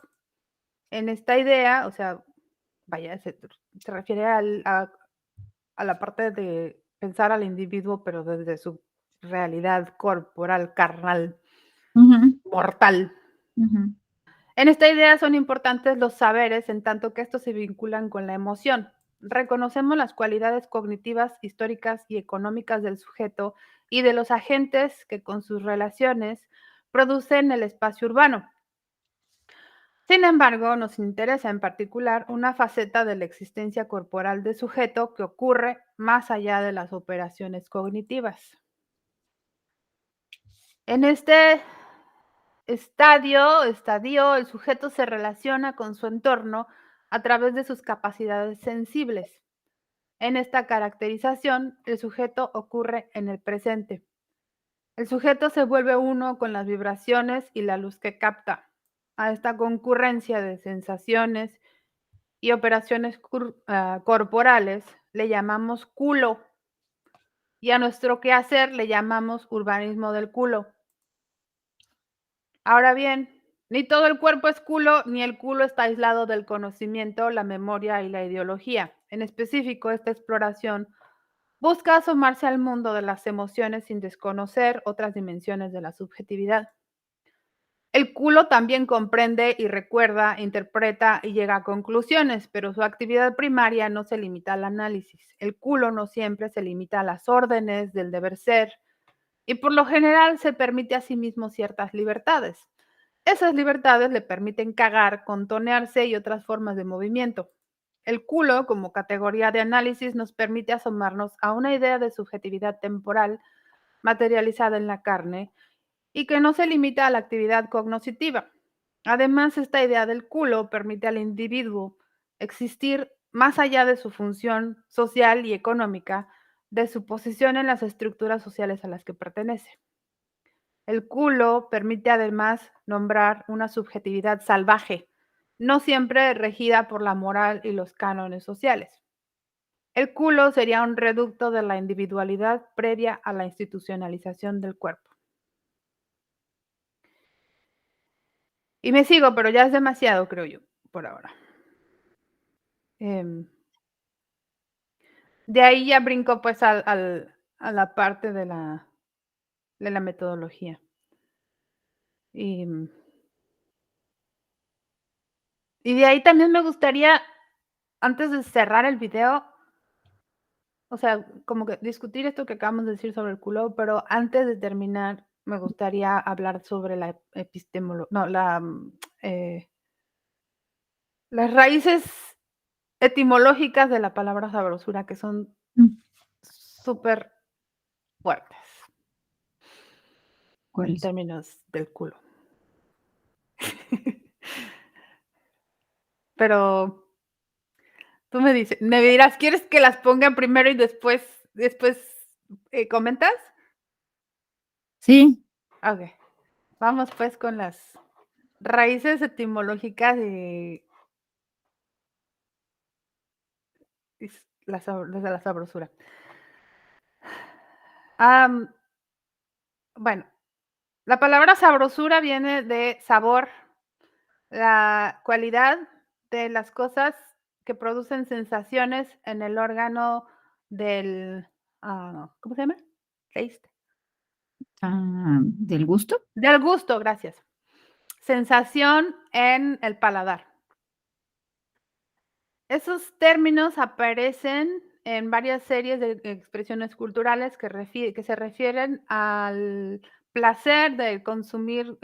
En esta idea, o sea, vaya, se refiere a la parte de pensar al individuo, pero desde su realidad corporal, carnal, Ujú, mortal. ujú. En esta idea son importantes los saberes en tanto que estos se vinculan con la emoción. Reconocemos las cualidades cognitivas, históricas y económicas del sujeto y de los agentes que con sus relaciones producen el espacio urbano. Sin embargo, nos interesa en particular una faceta de la existencia corporal del sujeto que ocurre más allá de las operaciones cognitivas. En este estadio, el sujeto se relaciona con su entorno a través de sus capacidades sensibles. En esta caracterización, el sujeto ocurre en el presente. El sujeto se vuelve uno con las vibraciones y la luz que capta. A esta concurrencia de sensaciones y operaciones corporales le llamamos culo y a nuestro quehacer le llamamos urbanismo del culo. Ahora bien, ni todo el cuerpo es culo, ni el culo está aislado del conocimiento, la memoria y la ideología. En específico, esta exploración busca asomarse al mundo de las emociones sin desconocer otras dimensiones de la subjetividad. El culo también comprende y recuerda, interpreta y llega a conclusiones, pero su actividad primaria no se limita al análisis. El culo no siempre se limita a las órdenes del deber ser y por lo general se permite a sí mismo ciertas libertades. Esas libertades le permiten cagar, contonearse y otras formas de movimiento. El culo, como categoría de análisis, nos permite asomarnos a una idea de subjetividad temporal materializada en la carne y que no se limita a la actividad cognoscitiva. Además, esta idea del culo permite al individuo existir más allá de su función social y económica, de su posición en las estructuras sociales a las que pertenece. El culo permite además nombrar una subjetividad salvaje, no siempre regida por la moral y los cánones sociales. El culo sería un reducto de la individualidad previa a la institucionalización del cuerpo. Y me sigo, pero ya es demasiado, creo yo, por ahora. Em, de ahí ya brinco pues a la parte de la metodología. Y, y de ahí también me gustaría, antes de cerrar el video, o sea, como que discutir esto que acabamos de decir sobre el culo, pero antes de terminar, me gustaría hablar sobre la epistemología, no, las raíces etimológicas de la palabra sabrosura, que son Mm, súper fuertes en ¿cuáles? términos del culo. Pero tú me dirás, ¿quieres que las pongan primero y después comentas? Sí, Okey, vamos pues con las raíces etimológicas de desde la sabrosura. Am, bueno, la palabra sabrosura viene de sabor, la cualidad de las cosas que producen sensaciones en el órgano del, ¿cómo se llama? Taste. ¿del gusto? Del gusto, gracias. Sensación en el paladar. Esos términos aparecen en varias series de expresiones culturales que se refieren al placer de consumir,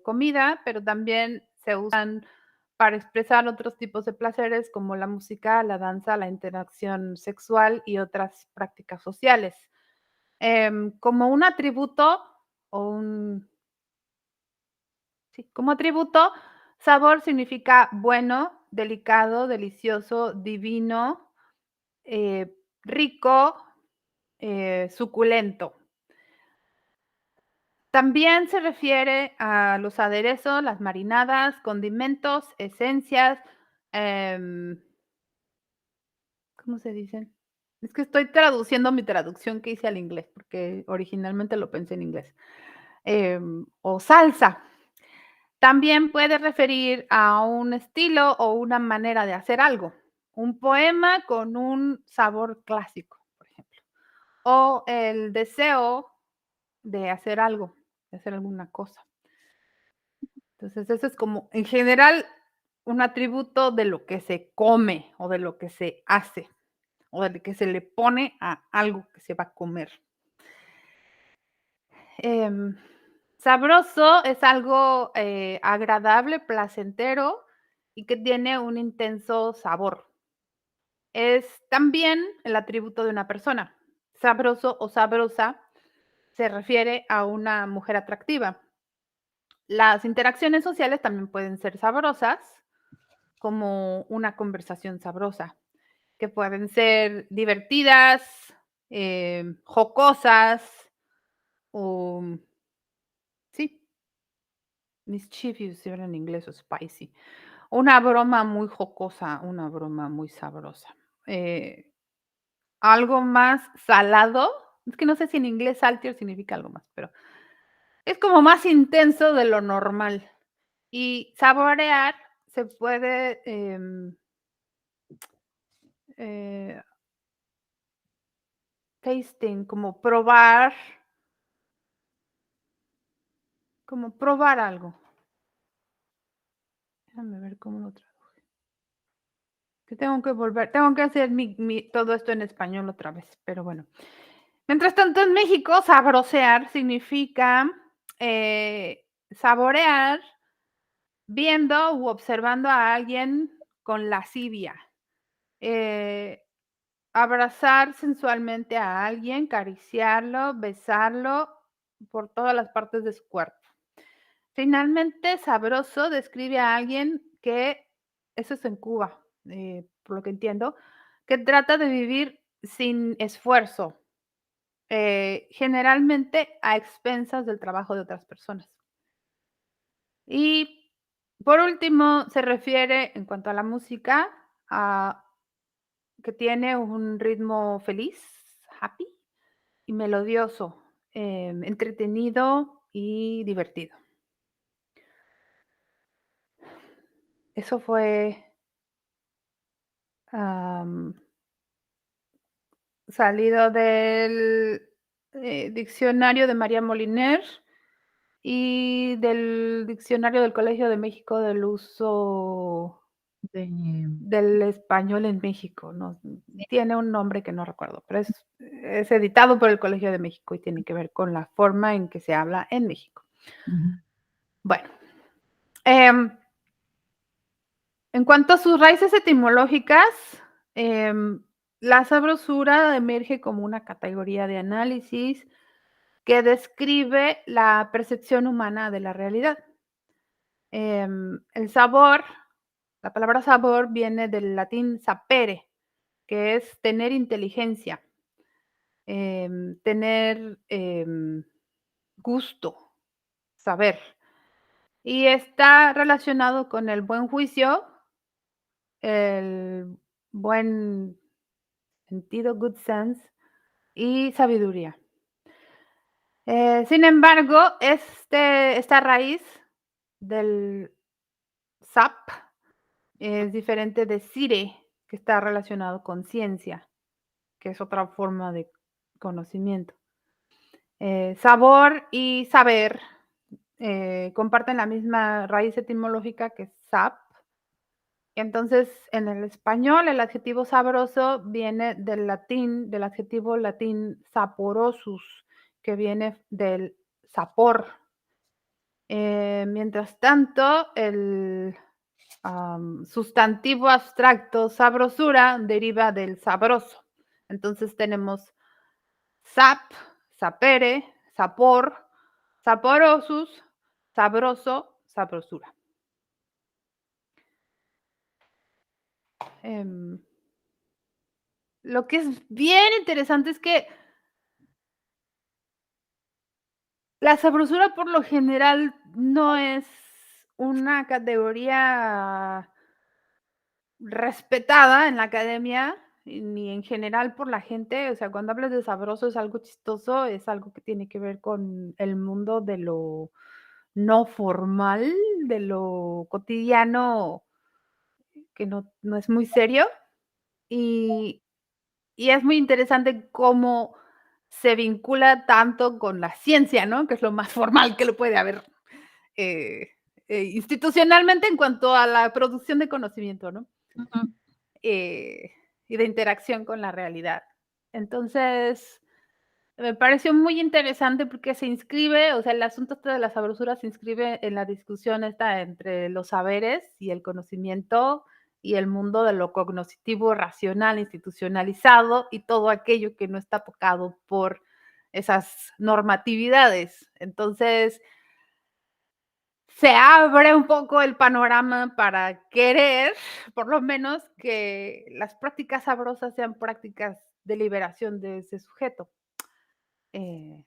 comida, pero también se usan para expresar otros tipos de placeres, como la música, la danza, la interacción sexual y otras prácticas sociales. Como un atributo o un Sí, como atributo, sabor significa bueno, delicado, delicioso, divino, rico, suculento. También se refiere a los aderezos, las marinadas, condimentos, esencias, em, ¿cómo se dicen? Es que estoy traduciendo mi traducción que hice al inglés, porque originalmente lo pensé en inglés. O salsa. También puede referir a un estilo o una manera de hacer algo. Un poema con un sabor clásico, por ejemplo. O el deseo de hacer algo, de hacer alguna cosa. Entonces, eso es como, en general, un atributo de lo que se come o de lo que se hace o de lo que se le pone a algo que se va a comer. Em, sabroso es algo, agradable, placentero y que tiene un intenso sabor. Es también el atributo de una persona. Sabroso o sabrosa se refiere a una mujer atractiva. Las interacciones sociales también pueden ser sabrosas, como una conversación sabrosa, que pueden ser divertidas, jocosas o sí, mischievous, si hablan en inglés, o spicy. Una broma muy jocosa, una broma muy sabrosa. Eh, algo más salado, es que no sé si en inglés saltier significa algo más, pero es como más intenso de lo normal. Y saborear se puede, eh, tasting, como probar algo. Déjame ver cómo lo traduje. Que tengo que hacer todo esto en español otra vez, pero bueno. Mientras tanto, en México, sabrosear significa, saborear viendo u observando a alguien con lascivia, eh, abrazar sensualmente a alguien, acariciarlo, besarlo por todas las partes de su cuerpo. Finalmente, sabroso describe a alguien que eso es en Cuba, por lo que entiendo, que trata de vivir sin esfuerzo, generalmente a expensas del trabajo de otras personas. Y por último, se refiere, en cuanto a la música, a que tiene un ritmo feliz, happy y melodioso, entretenido y divertido. Eso fue, am, salido del, diccionario de María Moliner y del diccionario del Colegio de México del uso De del español en México, no, tiene un nombre que no recuerdo, pero es editado por el Colegio de México y tiene que ver con la forma en que se habla en México. Ujú. Bueno, em, en cuanto a sus raíces etimológicas, em, la sabrosura emerge como una categoría de análisis que describe la percepción humana de la realidad. El sabor, la palabra sabor viene del latín sapere, que es tener inteligencia, tener, gusto, saber. Y está relacionado con el buen juicio, el buen sentido, good sense, y sabiduría. Sin embargo, esta raíz del sap es diferente de sire, que está relacionado con ciencia, que es otra forma de conocimiento. Sabor y saber comparten la misma raíz etimológica que sap. Entonces, en el español, el adjetivo sabroso viene del adjetivo latín saporosus, que viene del sapor. Mientras tanto, el sustantivo abstracto sabrosura deriva del sabroso. Entonces tenemos sap, sapere, sapor, saporosus, sabroso, sabrosura. Em, lo que es bien interesante es que la sabrosura por lo general no es una categoría respetada en la academia, ni en general por la gente. O sea, cuando hablas de sabroso es algo chistoso, es algo que tiene que ver con el mundo de lo no formal, de lo cotidiano, que no es muy serio. Y y es muy interesante cómo se vincula tanto con la ciencia, ¿no? Que es lo más formal que lo puede haber, eh, institucionalmente en cuanto a la producción de conocimiento, ¿no? Ujú. Eh, y de interacción con la realidad. Entonces, me pareció muy interesante porque se inscribe, o sea, el asunto este de la sabrosura se inscribe en la discusión esta entre los saberes y el conocimiento y el mundo de lo cognitivo, racional, institucionalizado y todo aquello que no está tocado por esas normatividades. Entonces, se abre un poco el panorama para querer, por lo menos, que las prácticas sabrosas sean prácticas de liberación de ese sujeto. Eh,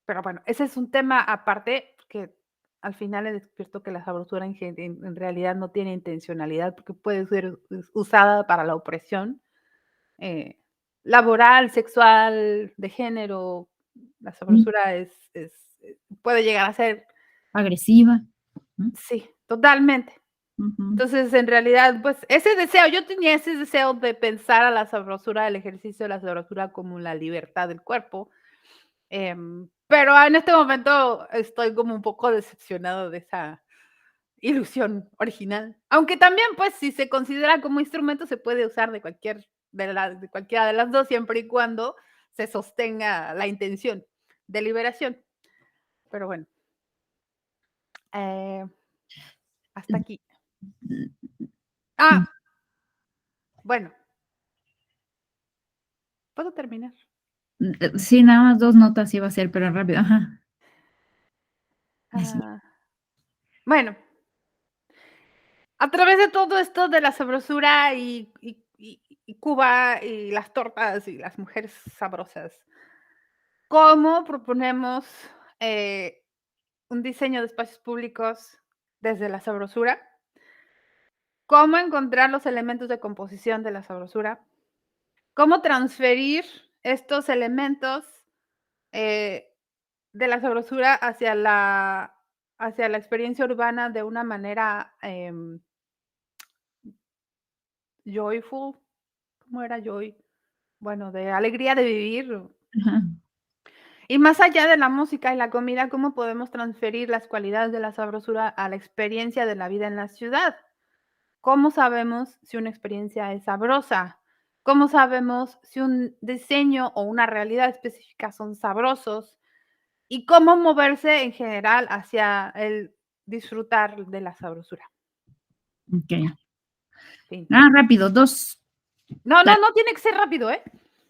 pero bueno, ese es un tema aparte, que al final he descubierto que la sabrosura en realidad no tiene intencionalidad, porque puede ser usada para la opresión eh, laboral, sexual, de género. La Sí, sabrosura puede llegar a ser, agresiva. ¿No? sí, totalmente. Ujú. Entonces, en realidad, pues ese deseo, yo tenía ese deseo de pensar a la sabrosura, el ejercicio de la sabrosura como la libertad del cuerpo. Pero en este momento estoy como un poco decepcionado ilusión original. Aunque también, pues, si se considera como instrumento, se puede usar de cualquiera de las dos, siempre y cuando se sostenga la intención de liberación. Pero bueno, eh, hasta aquí. Ah, bueno, ¿puedo terminar? Sí, nada más 2 notas iba a ser, pero rápido, ajá. Sí. Ah, bueno, a través de todo esto de la sabrosura y Cuba y las tortas y las mujeres sabrosas, ¿cómo proponemos, eh, un diseño de espacios públicos desde la sabrosura? ¿Cómo encontrar los elementos de composición de la sabrosura? ¿Cómo transferir estos elementos, eh, de la sabrosura hacia la experiencia urbana de una manera, joyful? ¿Cómo era joy? Bueno, de alegría de vivir. Ajá. Y más allá de la música y la comida, ¿cómo podemos transferir las cualidades de la sabrosura a la experiencia de la vida en la ciudad? ¿Cómo sabemos si una experiencia es sabrosa? ¿Cómo sabemos si un diseño o una realidad específica son sabrosos? ¿Y cómo moverse en general hacia el disfrutar de la sabrosura? Okey. Fin. Rápido, 2. No, no, no tiene que ser rápido, ¿eh?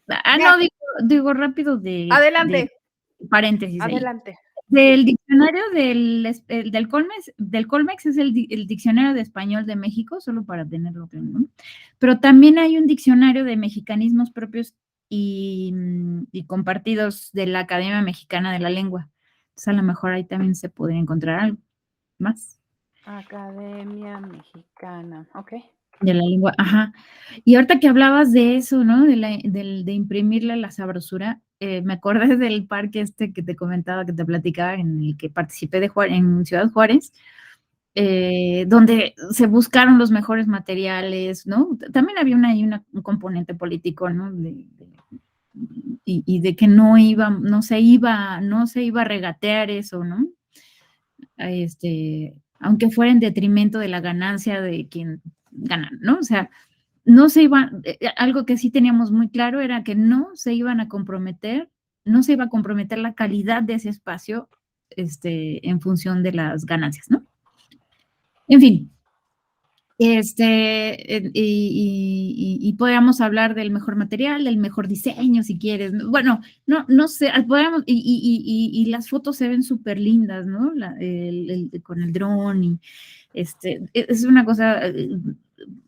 Ya, No, digo rápido de adelante, paréntesis ahí. adelante. Sí. Del diccionario del Colmex es el diccionario de español de México, solo para tenerlo claro, ¿no? Pero también hay un diccionario de mexicanismos propios y compartidos de la Academia Mexicana de la Lengua. Entonces, a lo mejor ahí también se puede encontrar algo más. Academia Mexicana, okey. De la lengua, ajá. Y ahorita que hablabas de eso, ¿no? De imprimirle la sabrosura, me acordé del parque este que te comentaba, que te platicaba, en el que participé en Ciudad Juárez, donde se buscaron los mejores materiales, ¿no? También había un componente político, ¿no? Y de que no se iba a regatear eso, ¿no? Aunque fuera en detrimento de la ganancia de quien gana, ¿no? O sea, no se iba, algo que sí teníamos muy claro era que no se iban a comprometer, no se iba a comprometer la calidad de ese espacio, en función de las ganancias, ¿no? En fin, y podríamos hablar del mejor material, del mejor diseño, si quieres. Bueno, no sé, podríamos, y las fotos se ven súper lindas, ¿no? Con el dron es una cosa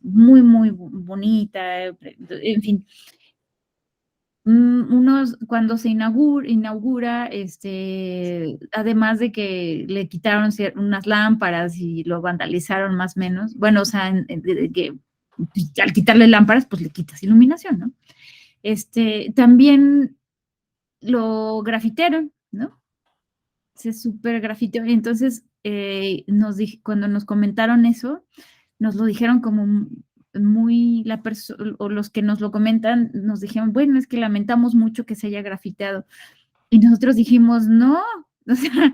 muy, muy bonita, en fin. Cuando se inaugura, además de que le quitaron unas lámparas y lo vandalizaron más o menos, bueno, o sea, de que pues, al quitarle lámparas, pues le quitas iluminación, ¿no? También lo grafitearon, ¿no? Se super grafiteó. Y entonces, cuando nos comentaron eso, nos lo dijeron como muy, o los que nos lo comentan, nos dijeron, bueno, es que lamentamos mucho que se haya grafiteado. Y nosotros dijimos, no, o sea,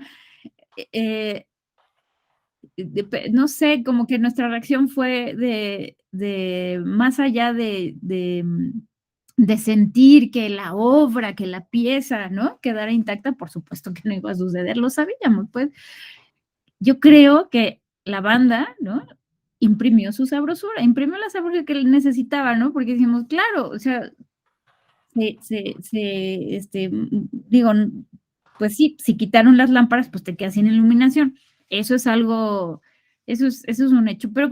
eh, no sé, como que nuestra reacción fue de más allá de sentir que la obra, que la pieza, ¿no? Quedara intacta, por supuesto que no iba a suceder, lo sabíamos, pues. Yo creo que la banda, ¿no? Imprimió la sabrosura que él necesitaba, ¿no? Porque decimos, claro, o sea, digo, pues sí, si quitaron las lámparas, pues te quedas sin iluminación. Eso es algo, eso es un hecho, pero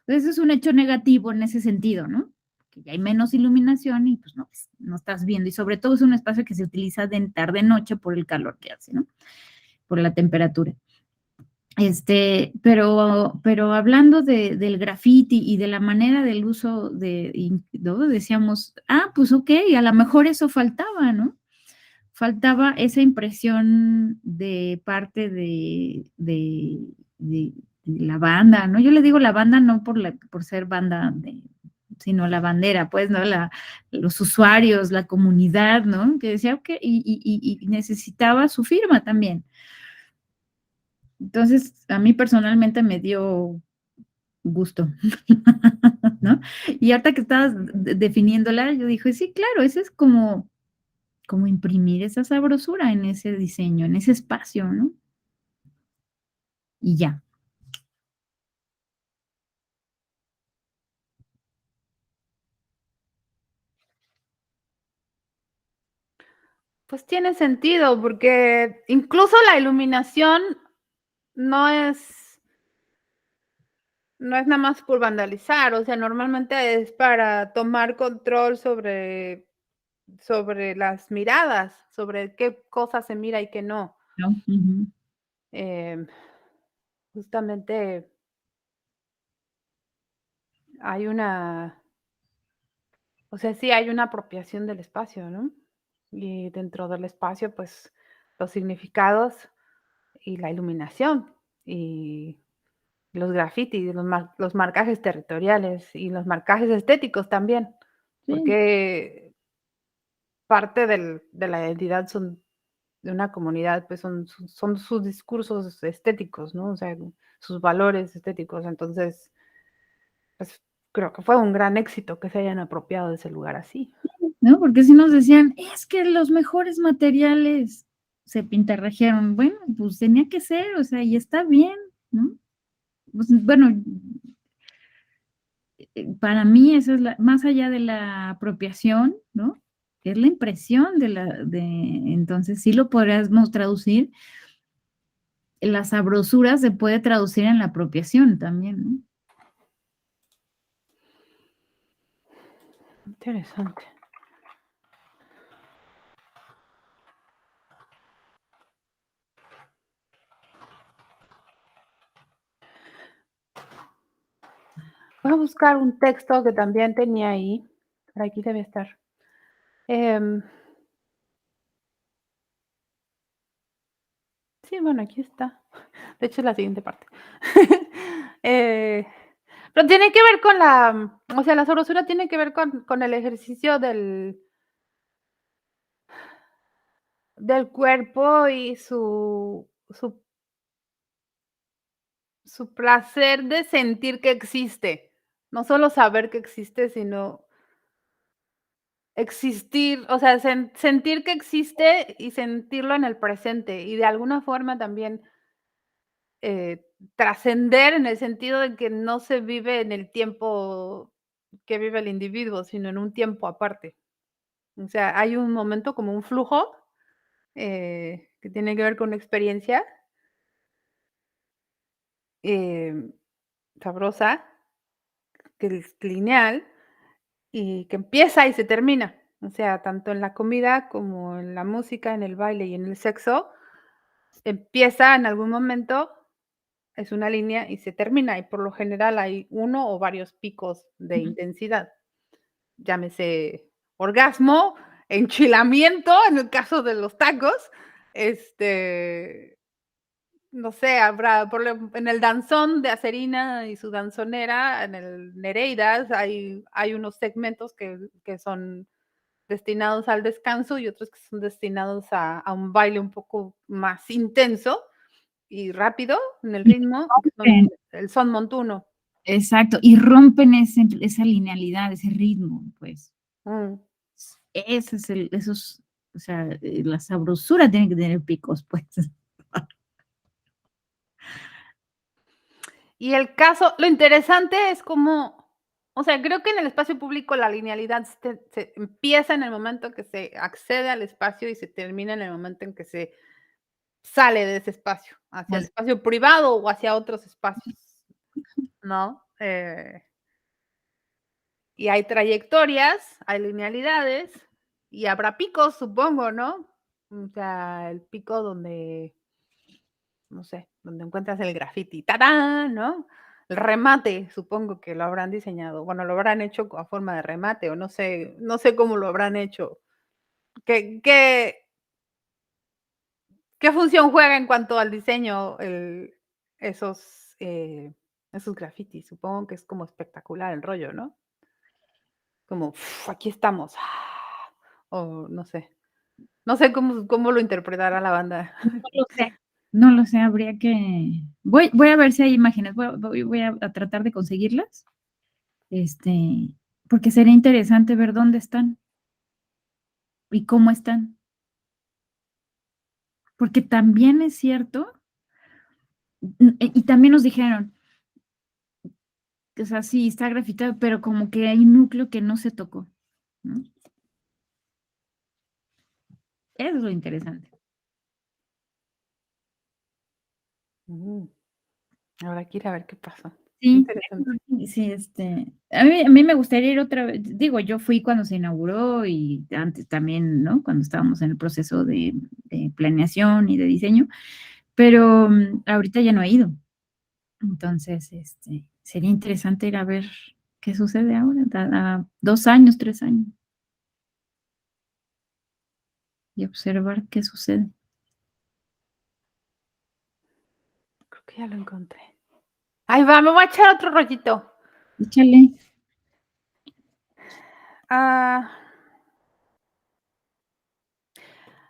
eso es un hecho negativo en ese sentido, ¿no? Que ya hay menos iluminación y pues no estás viendo, y sobre todo es un espacio que se utiliza de tarde-noche por el calor que hace, ¿no? Por la temperatura. Pero hablando del graffiti y de la manera del uso ¿no? Decíamos, pues ok, a lo mejor eso faltaba, ¿no? Faltaba esa impresión de parte de la banda, ¿no? Yo le digo la banda no por ser banda, sino la bandera, pues, ¿no? Los usuarios, la comunidad, ¿no? Que decía, ok, y necesitaba su firma también. Entonces, a mí personalmente me dio gusto, ¿no? Y ahorita que estabas definiéndola, yo dije, sí, claro, eso es como imprimir esa sabrosura en ese diseño, en ese espacio, ¿no? Y ya. Pues tiene sentido, porque incluso la iluminación no es, no es nada más por vandalizar, o sea, normalmente es para tomar control sobre las miradas, sobre qué cosas se mira y qué no. ¿No? Ujú. Em, Justamente hay una, o sea, sí hay una apropiación del espacio, ¿no? Y dentro del espacio, pues, los significados y la iluminación, y los grafitis, los marcajes territoriales y los marcajes estéticos también, Sí, porque parte de la identidad son de una comunidad, pues, son sus discursos estéticos, ¿no? O sea, sus valores estéticos. Entonces, pues, creo que fue un gran éxito que se hayan apropiado de ese lugar así. ¿no? Porque si nos decían, es que los mejores materiales se pintarrajearon. Bueno, pues tenía que ser, o sea, y está bien, ¿no? Pues, bueno, para mí esa es la, más allá de la apropiación, ¿no? Es la impresión entonces sí lo podríamos traducir, la sabrosura se puede traducir en la apropiación también, ¿no? Interesante. Voy a buscar un texto que también tenía ahí, por aquí debe estar. Em, sí, bueno, aquí está. De hecho, es la siguiente parte. Eh, pero tiene que ver con o sea, la sabrosura tiene que ver con el ejercicio del cuerpo y su placer de sentir que existe. No solo saber que existe, sino existir, o sea, sentir que existe y sentirlo en el presente, y de alguna forma también, trascender en el sentido de que no se vive en el tiempo que vive el individuo, sino en un tiempo aparte. O sea, hay un momento como un flujo, que tiene que ver con una experiencia, em, sabrosa, que es lineal y que empieza y se termina. O sea, tanto en la comida como en la música, en el baile y en el sexo, empieza en algún momento, es una línea y se termina, y por lo general hay uno o varios picos de Ujú. intensidad. Llámese orgasmo, enchilamiento, en el caso de los tacos, este, no sé, habrá por en el danzón de Acerina y su danzonera, en el Nereidas, hay unos segmentos que son destinados al descanso y otros que son destinados a un baile un poco más intenso y rápido en el Y ritmo, que son rompen, el son montuno. exacto, y rompen esa linealidad, ese ritmo, pues. Mm. Ese es esos, o sea, la sabrosura tiene que tener picos, pues. Y el caso lo interesante es cómo, o sea, creo que en el espacio público la linealidad se empieza en el momento que se accede al espacio y se termina en el momento en que se sale de ese espacio, hacia el Pues, espacio privado o hacia otros espacios, ¿no? Y hay trayectorias, hay linealidades y habrá picos, supongo, ¿no? O sea, el pico donde, no sé, donde encuentras el grafiti, ¡tarán!, ¿no? El remate, supongo que lo habrán diseñado, bueno, lo habrán hecho a forma de remate o no sé cómo lo habrán hecho. ¿Qué qué función juega en cuanto al diseño esos, esos grafitis? Supongo que es como espectacular el rollo, ¿no? Como, aquí estamos, o no sé. No sé cómo lo interpretará la banda. no lo sé, No lo sé, habría que voy a ver si hay imágenes, voy a tratar de conseguirlas, este, porque sería interesante ver dónde están y cómo están. Porque también es cierto, y también nos dijeron, o sea, sí, está grafitado, pero como que hay un núcleo que no se tocó, ¿no? Eso es lo interesante. Mm, Habrá que ir a ver qué pasó. Sí, Interesante. sí, a mí me gustaría ir otra vez. Digo, yo fui cuando se inauguró y antes también, ¿no? Cuando estábamos en el proceso de planeación y de diseño, pero ahorita ya no he ido. Entonces, sería interesante ir a ver qué sucede ahora, a 2 años, 3 años, y observar qué sucede. Creo que ya lo encontré. Ahí va, me voy a echar otro rollito. Échale. Ah,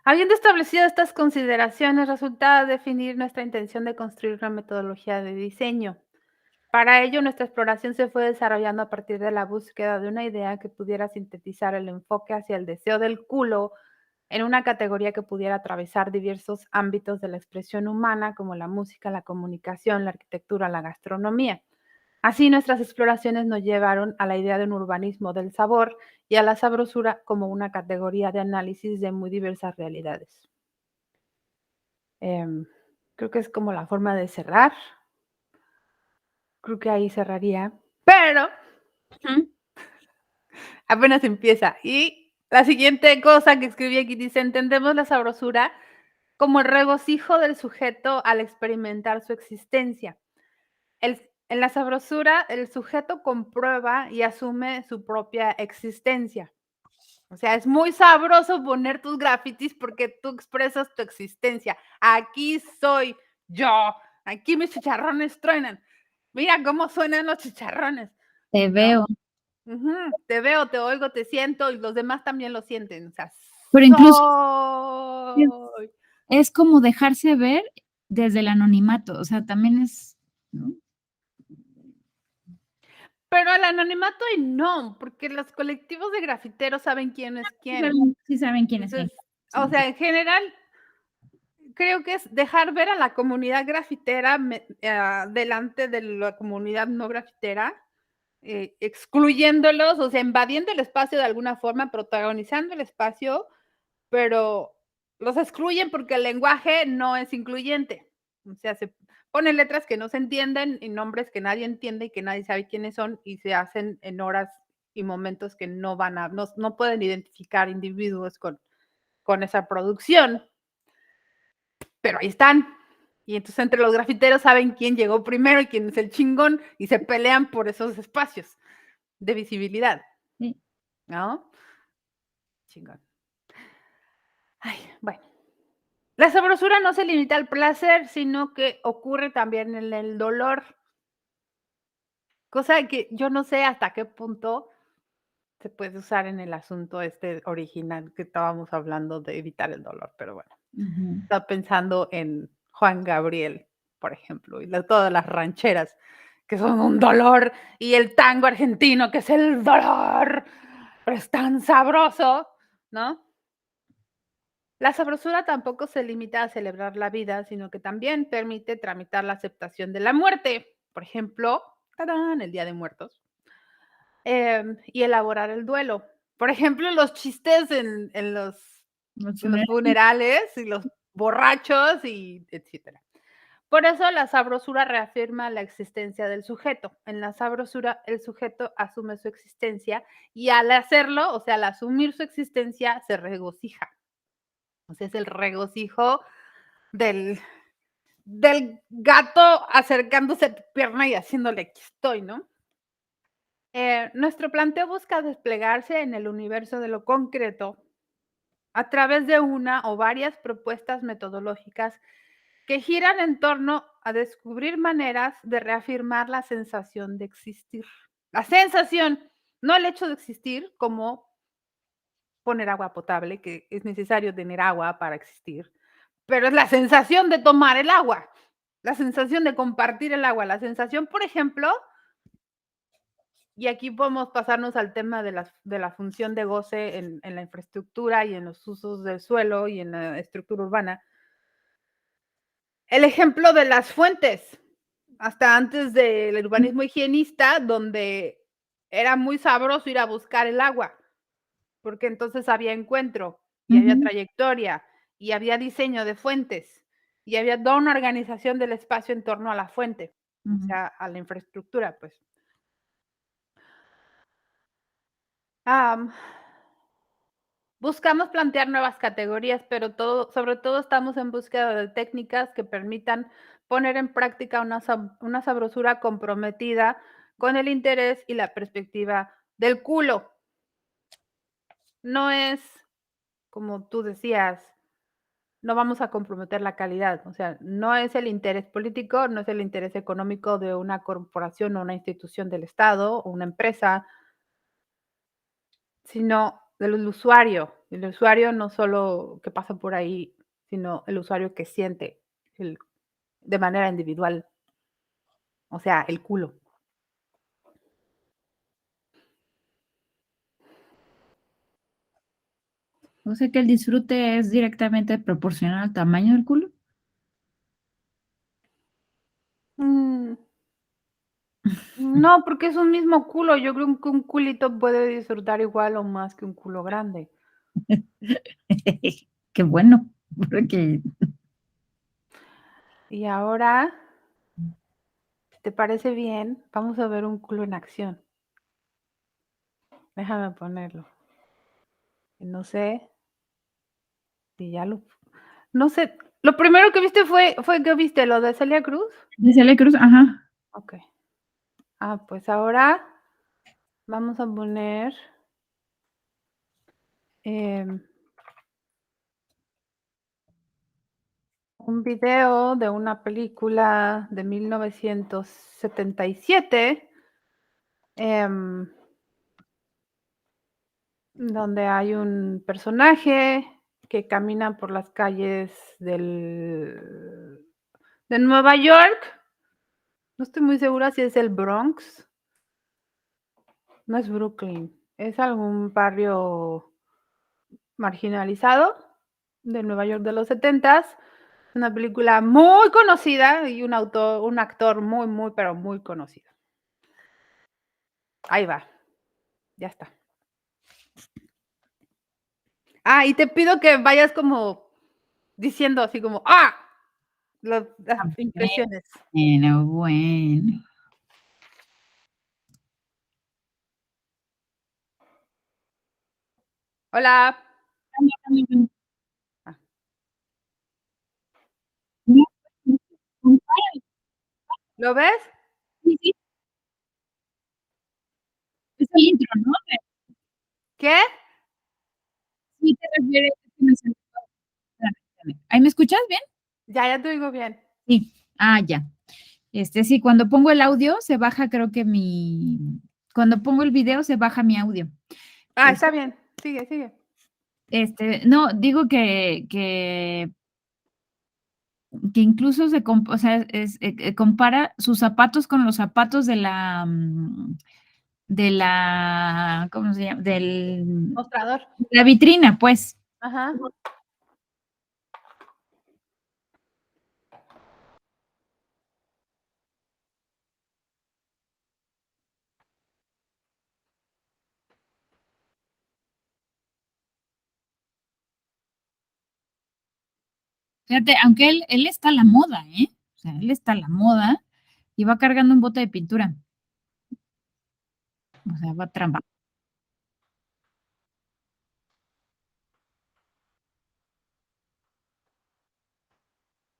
Habiendo establecido estas consideraciones, resulta definir nuestra intención de construir una metodología de diseño. Para ello, nuestra exploración se fue desarrollando a partir de la búsqueda de una idea que pudiera sintetizar el enfoque hacia el deseo del culo en una categoría que pudiera atravesar diversos ámbitos de la expresión humana, como la música, la comunicación, la arquitectura, la gastronomía. Así, nuestras exploraciones nos llevaron a la idea de un urbanismo del sabor y a la sabrosura como una categoría de análisis de muy diversas realidades. Em, Creo que es como la forma de cerrar. Creo que ahí cerraría. Pero Ujú. apenas empieza. Y la siguiente cosa que escribí aquí dice: entendemos la sabrosura como el regocijo del sujeto al experimentar su existencia. En la sabrosura, el sujeto comprueba y asume su propia existencia. O sea, es muy sabroso poner tus grafitis porque tú expresas tu existencia. Aquí soy yo. Aquí mis chicharrones truenan. Mira cómo suenan los chicharrones, Te ¿no? veo. Ujú, te veo, te oigo, te siento y los demás también lo sienten. O sea, Pero incluso soy. es como dejarse ver desde el anonimato, o sea, también es, ¿no? Pero el anonimato y no, porque los colectivos de grafiteros saben quién es quién. Sí saben quién es quién. Entonces, o Sí, sea, en general, creo que es dejar ver a la comunidad grafitera delante de la comunidad no grafitera, excluyéndolos, o sea, invadiendo el espacio de alguna forma, protagonizando el espacio, pero los excluyen porque el lenguaje no es incluyente. O sea, se ponen letras que no se entienden y nombres que nadie entiende y que nadie sabe quiénes son y se hacen en horas y momentos que no pueden identificar individuos con esa producción, pero ahí están. Y entonces entre los grafiteros saben quién llegó primero y quién es el chingón y se pelean por esos espacios de visibilidad, sí. ¿no? Chingón. Ay, bueno. La sabrosura no se limita al placer, sino que ocurre también en el dolor, cosa que yo no sé hasta qué punto se puede usar en el asunto este original que estábamos hablando de evitar el dolor, pero bueno, Ujú. estaba pensando en Juan Gabriel, por ejemplo, y todas las rancheras que son un dolor, y el tango argentino que es el dolor, pero es tan sabroso, ¿no? La sabrosura tampoco se limita a celebrar la vida, sino que también permite tramitar la aceptación de la muerte. Por ejemplo, ¡tarán!, el Día de Muertos, y elaborar el duelo. Por ejemplo, los chistes Los en los funerales, funerales y los borrachos y etcétera. Por eso la sabrosura reafirma la existencia del sujeto. En la sabrosura el sujeto asume su existencia y al hacerlo, o sea, al asumir su existencia, se regocija. O sea, es el regocijo del, del gato acercándose a tu pierna y haciéndole aquí estoy, ¿no? Nuestro planteo busca desplegarse en el universo de lo concreto a través de una o varias propuestas metodológicas que giran en torno a descubrir maneras de reafirmar la sensación de existir. La sensación, no el hecho de existir, como poner agua potable, que es necesario tener agua para existir, pero es la sensación de tomar el agua, la sensación de compartir el agua, la sensación, por ejemplo, y aquí podemos pasarnos al tema de la función de goce en la infraestructura y en los usos del suelo y en la estructura urbana. El ejemplo de las fuentes, hasta antes del urbanismo higienista, donde era muy sabroso ir a buscar el agua, porque entonces había encuentro y había Ujú, trayectoria y había diseño de fuentes y había toda una organización del espacio en torno a la fuente, o ujú. sea, a la infraestructura, pues. Am, Buscamos plantear nuevas categorías, pero sobre todo estamos en búsqueda de técnicas que permitan poner en práctica una sabrosura comprometida con el interés y la perspectiva del culo. No es, como tú decías, no vamos a comprometer la calidad, o sea, no es el interés político, no es el interés económico de una corporación o una institución del Estado o una empresa, sino del usuario. El usuario no solo que pasa por ahí, sino el usuario que siente el de manera individual, o sea, el culo. O sea que el disfrute es directamente proporcional al tamaño del culo. Mm, no, porque es un mismo culo. Yo creo que un culito puede disfrutar igual o más que un culo grande. Qué bueno, porque Y ahora, si te parece bien, vamos a ver un culo en acción. Déjame ponerlo. No sé si ya lo no sé, ¿lo primero que viste fue qué viste, lo de Celia Cruz? de Celia Cruz, ajá. Okey. Pues ahora vamos a poner, em, un video de una película de 1977, em, donde hay un personaje que camina por las calles de Nueva York. No estoy muy segura si es el Bronx, no es Brooklyn, es algún barrio marginalizado de Nueva York de los 70s. Una película muy conocida y un actor muy, muy, pero muy conocido. Ahí va, ya está. Y te pido que vayas como diciendo así como, las impresiones. Bueno, bueno. Hola. Ah, ¿Lo ves? Sí, sí, es el intro, ¿no? ¿Qué? Sí te refieres que me salió. ¿Ahí me escuchas bien? Ya te oigo bien. Sí. Ya. Sí, cuando pongo el audio se baja, creo que cuando pongo el video se baja mi audio. Es Está bien. Sigue, sigue. no, digo que incluso o sea, compara sus zapatos con los zapatos ¿cómo se llama? Mostrador. La vitrina, pues. Ajá. Fíjate, aunque él está a la moda, ¿eh? O sea, él está a la moda y va cargando un bote de pintura. O sea, va trampa.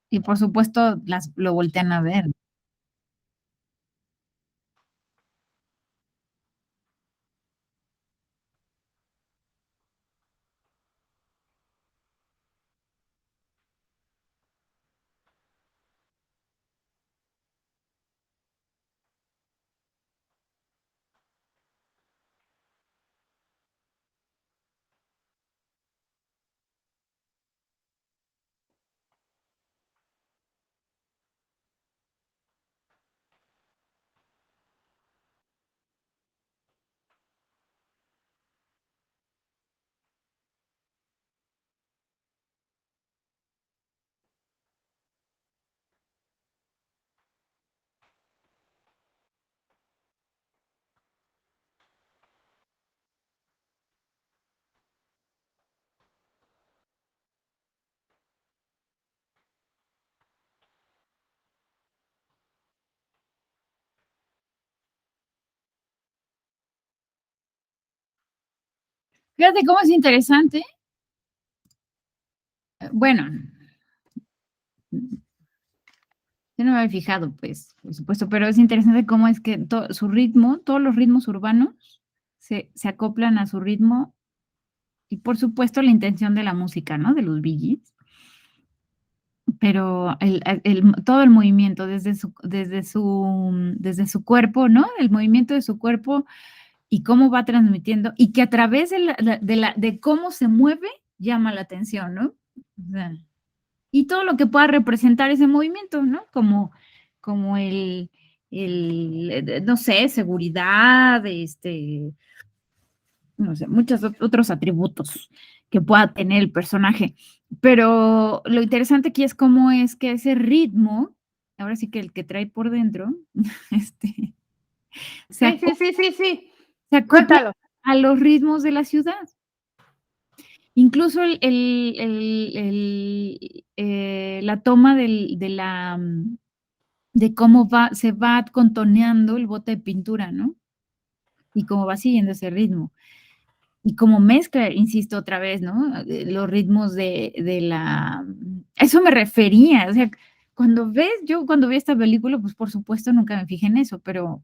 Y por supuesto lo voltean a ver. Fíjate cómo es interesante. Bueno, yo no me había fijado, pues, por supuesto, pero es interesante cómo es que su ritmo, todos los ritmos urbanos se acoplan a su ritmo y, por supuesto, la intención de la música, ¿no? De los Bee Gees, pero todo el movimiento desde su cuerpo, ¿no? El movimiento de su cuerpo y cómo va transmitiendo y que a través de cómo se mueve llama la atención, ¿no? O sea, y todo lo que pueda representar ese movimiento, ¿no? Como no sé, seguridad, no sé, muchos otros atributos que pueda tener el personaje. Pero lo interesante aquí es cómo es que ese ritmo, ahora sí que el que trae por dentro, este, se Sí, sí, acopla, sí, sí, sí. se acopla Cuéntalo. a los ritmos de la ciudad. Incluso la toma de cómo se va contoneando el bote de pintura, ¿no? Y cómo va siguiendo ese ritmo. Y como mezcla, insisto otra vez, ¿no? Los ritmos a eso me refería, o sea, yo cuando vi esta película, pues por supuesto nunca me fijé en eso, pero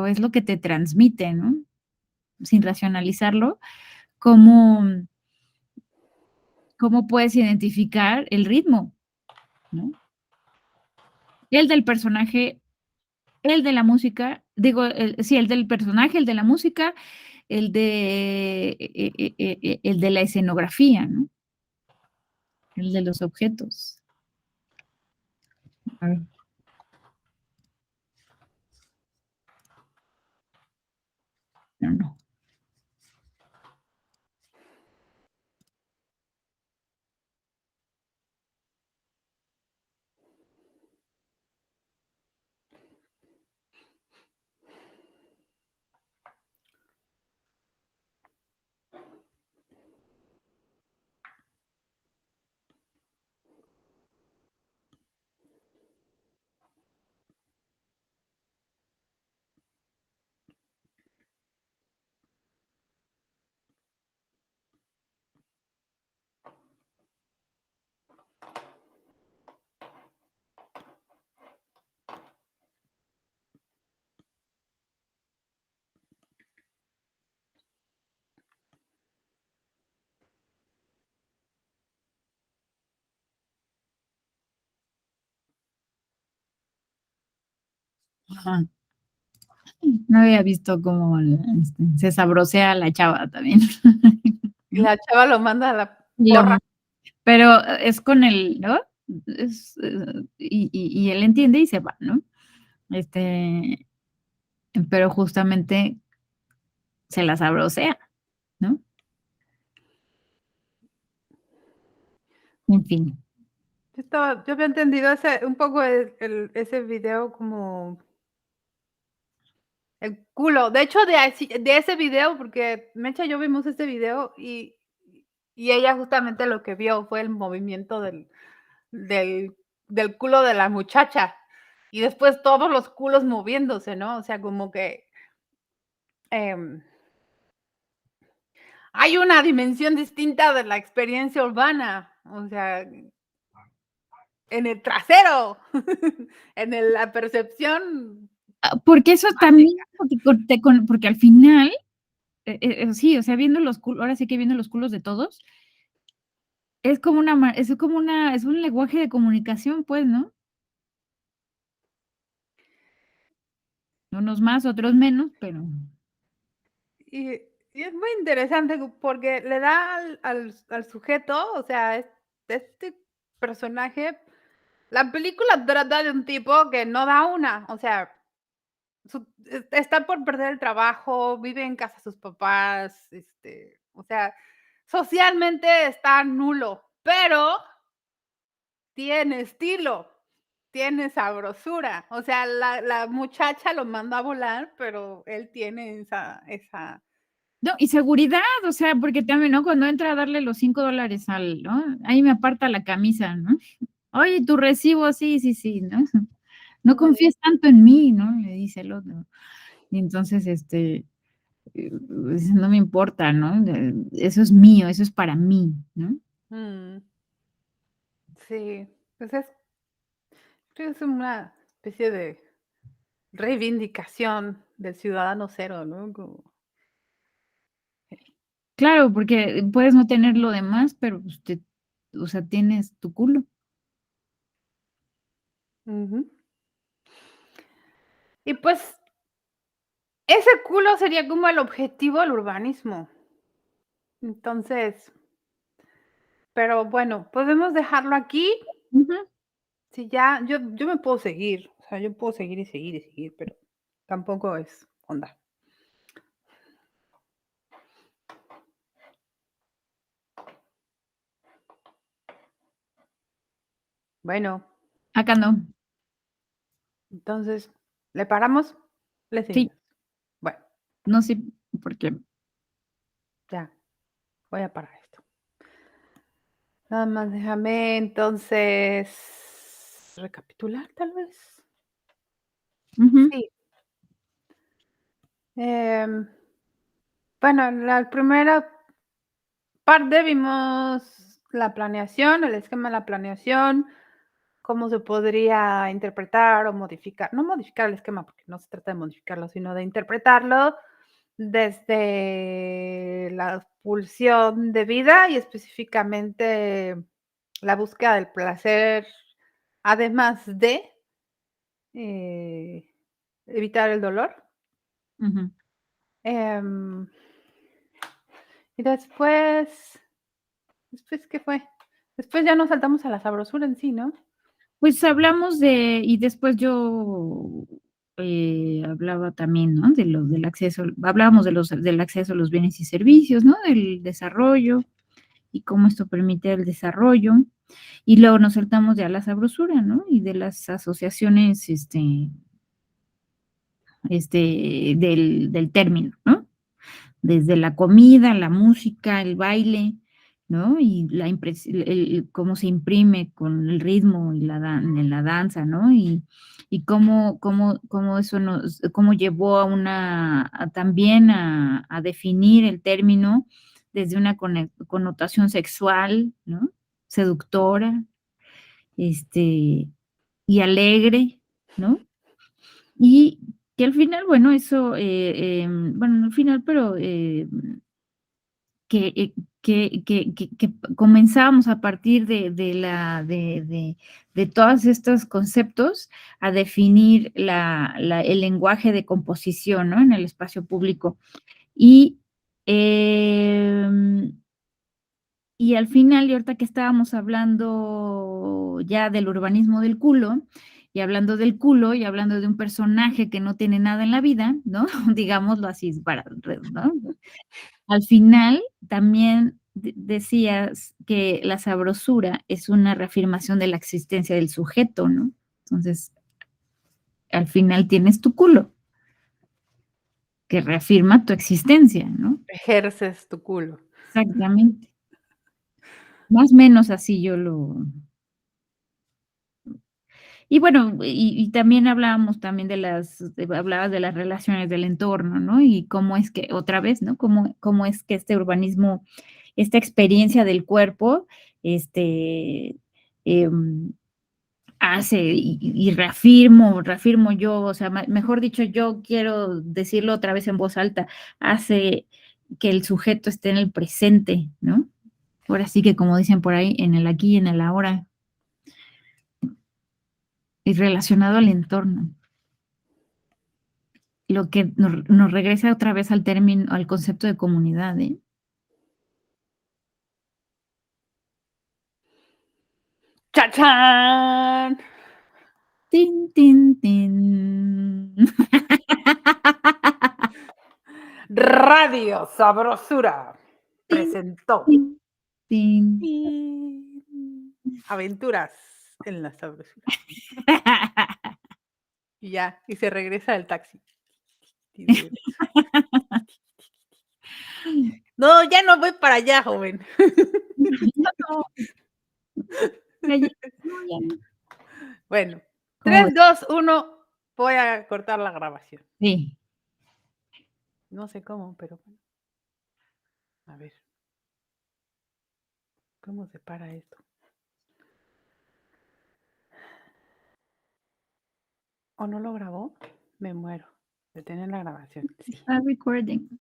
es lo que te transmite, ¿no? Sin racionalizarlo, cómo, cómo puedes identificar el ritmo, ¿no? El del personaje, el de la música, digo, sí, el del personaje, el de la música, el de la escenografía, ¿no? El de los objetos. A ver, no, no. Ajá. No había visto cómo se sabrosea la chava también. La chava lo manda a la Y porra. pero es con él, ¿no? Y él entiende y se va, ¿no? Este, pero justamente se la sabrosea, ¿no? En fin. Yo había entendido un poco ese video como el culo. De hecho, de ese video, porque Mecha y yo vimos ese video y ella justamente lo que vio fue el movimiento del, del culo de la muchacha. Y después todos los culos moviéndose, ¿no? O sea, como que hay una dimensión distinta de la experiencia urbana. O sea, en el trasero, la percepción Porque eso también, básica. porque al final, sí, o sea, viendo los culos, ahora sí que viendo los culos de todos, es un lenguaje de comunicación, pues, ¿no? Unos más, otros menos, pero Y, y es muy interesante porque le da al sujeto, o sea, este personaje, la película trata de un tipo que no da una, o sea, está por perder el trabajo, vive en casa de sus papás, o sea, socialmente está nulo, pero tiene estilo, tiene sabrosura. O sea, la muchacha lo manda a volar, pero él tiene esa no, y seguridad, o sea, porque también, ¿no? Cuando entra a darle los $5 ¿no? Ahí me aparta la camisa, ¿no? Oye, tu recibo, sí, sí, sí, ¿no? No confíes tanto en mí, ¿no? Le dice el otro. Y entonces, no me importa, ¿no? Eso es mío, eso es para mí, ¿no? Sí, pues creo que es una especie de reivindicación del ciudadano cero, ¿no? Claro, porque puedes no tener lo demás, pero pues o sea, tienes tu culo. Ujú. Y pues ese culo sería como el objetivo del urbanismo. Entonces, pero bueno, podemos dejarlo aquí. Ujú. Si ya, yo me puedo seguir, o sea, yo puedo seguir y seguir y seguir, pero tampoco es onda. Bueno, Acá no. entonces, ¿le paramos? Le Sí, seguimos. Bueno, no sé por qué. ya, voy a parar esto. Nada más déjame entonces recapitular, tal vez. Ujú, Sí. em, bueno, en la primera parte vimos la planeación, el esquema de la planeación, cómo se podría interpretar o modificar, no modificar el esquema, porque no se trata de modificarlo, sino de interpretarlo desde la pulsión de vida y específicamente la búsqueda del placer, además de eh, evitar el dolor. ujú. Em, y después, ¿qué fue? Después ya nos saltamos a la sabrosura en sí, ¿no? Pues hablamos y después yo hablaba también, ¿no? Del acceso, hablábamos del acceso a los bienes y servicios, ¿no? Del desarrollo y cómo esto permite el desarrollo. Y luego nos saltamos ya a la sabrosura, ¿no? Y de las asociaciones, del término, ¿no? Desde la comida, la música, el baile, ¿no? Y cómo se imprime con el ritmo y en la danza, ¿no? Y cómo eso cómo llevó también a definir el término desde una connotación sexual, ¿no? Seductora, este, y alegre, ¿no? Y que al final, bueno, eso, bueno, no al final, pero que, que comenzábamos a partir de todos estos conceptos a definir el lenguaje de composición, ¿no? En el espacio público. Y, em, y al final, y ahorita que estábamos hablando ya del urbanismo del culo, y hablando del culo, y hablando de un personaje que no tiene nada en la vida, ¿no? Digámoslo así, ¿no? Al final, también decías que la sabrosura es una reafirmación de la existencia del sujeto, ¿no? Entonces, al final tienes tu culo, que reafirma tu existencia, ¿no? Ejerces tu culo. Exactamente. Más o menos así yo lo. Y bueno, y también hablábamos también hablabas de las relaciones del entorno, ¿no? Y cómo es que, otra vez, ¿no? Cómo es que este urbanismo, esta experiencia del cuerpo, este, em, hace y reafirmo yo, o sea, mejor dicho, yo quiero decirlo otra vez en voz alta, hace que el sujeto esté en el presente, ¿no? Ahora sí que como dicen por ahí, en el aquí y en el ahora, y relacionado al entorno. Lo que nos regresa otra vez al término, al concepto de comunidad, ¿eh? ¡Chachán! Tin, tin, tin. Radio Sabrosura Tin, presentó tin, tin. Aventuras en la Sabrosura. Y ya, y se regresa al taxi. Y de regreso. No, ya no voy para allá, joven. No, no, gallina, no, ya no. Bueno, ¿Cómo 3, ves? 2, 1. Voy a cortar la grabación. Sí. No sé cómo, pero bueno. A ver. ¿Cómo se para esto? ¿O no lo grabó? Me muero. Detener la grabación. Sí. Está recording.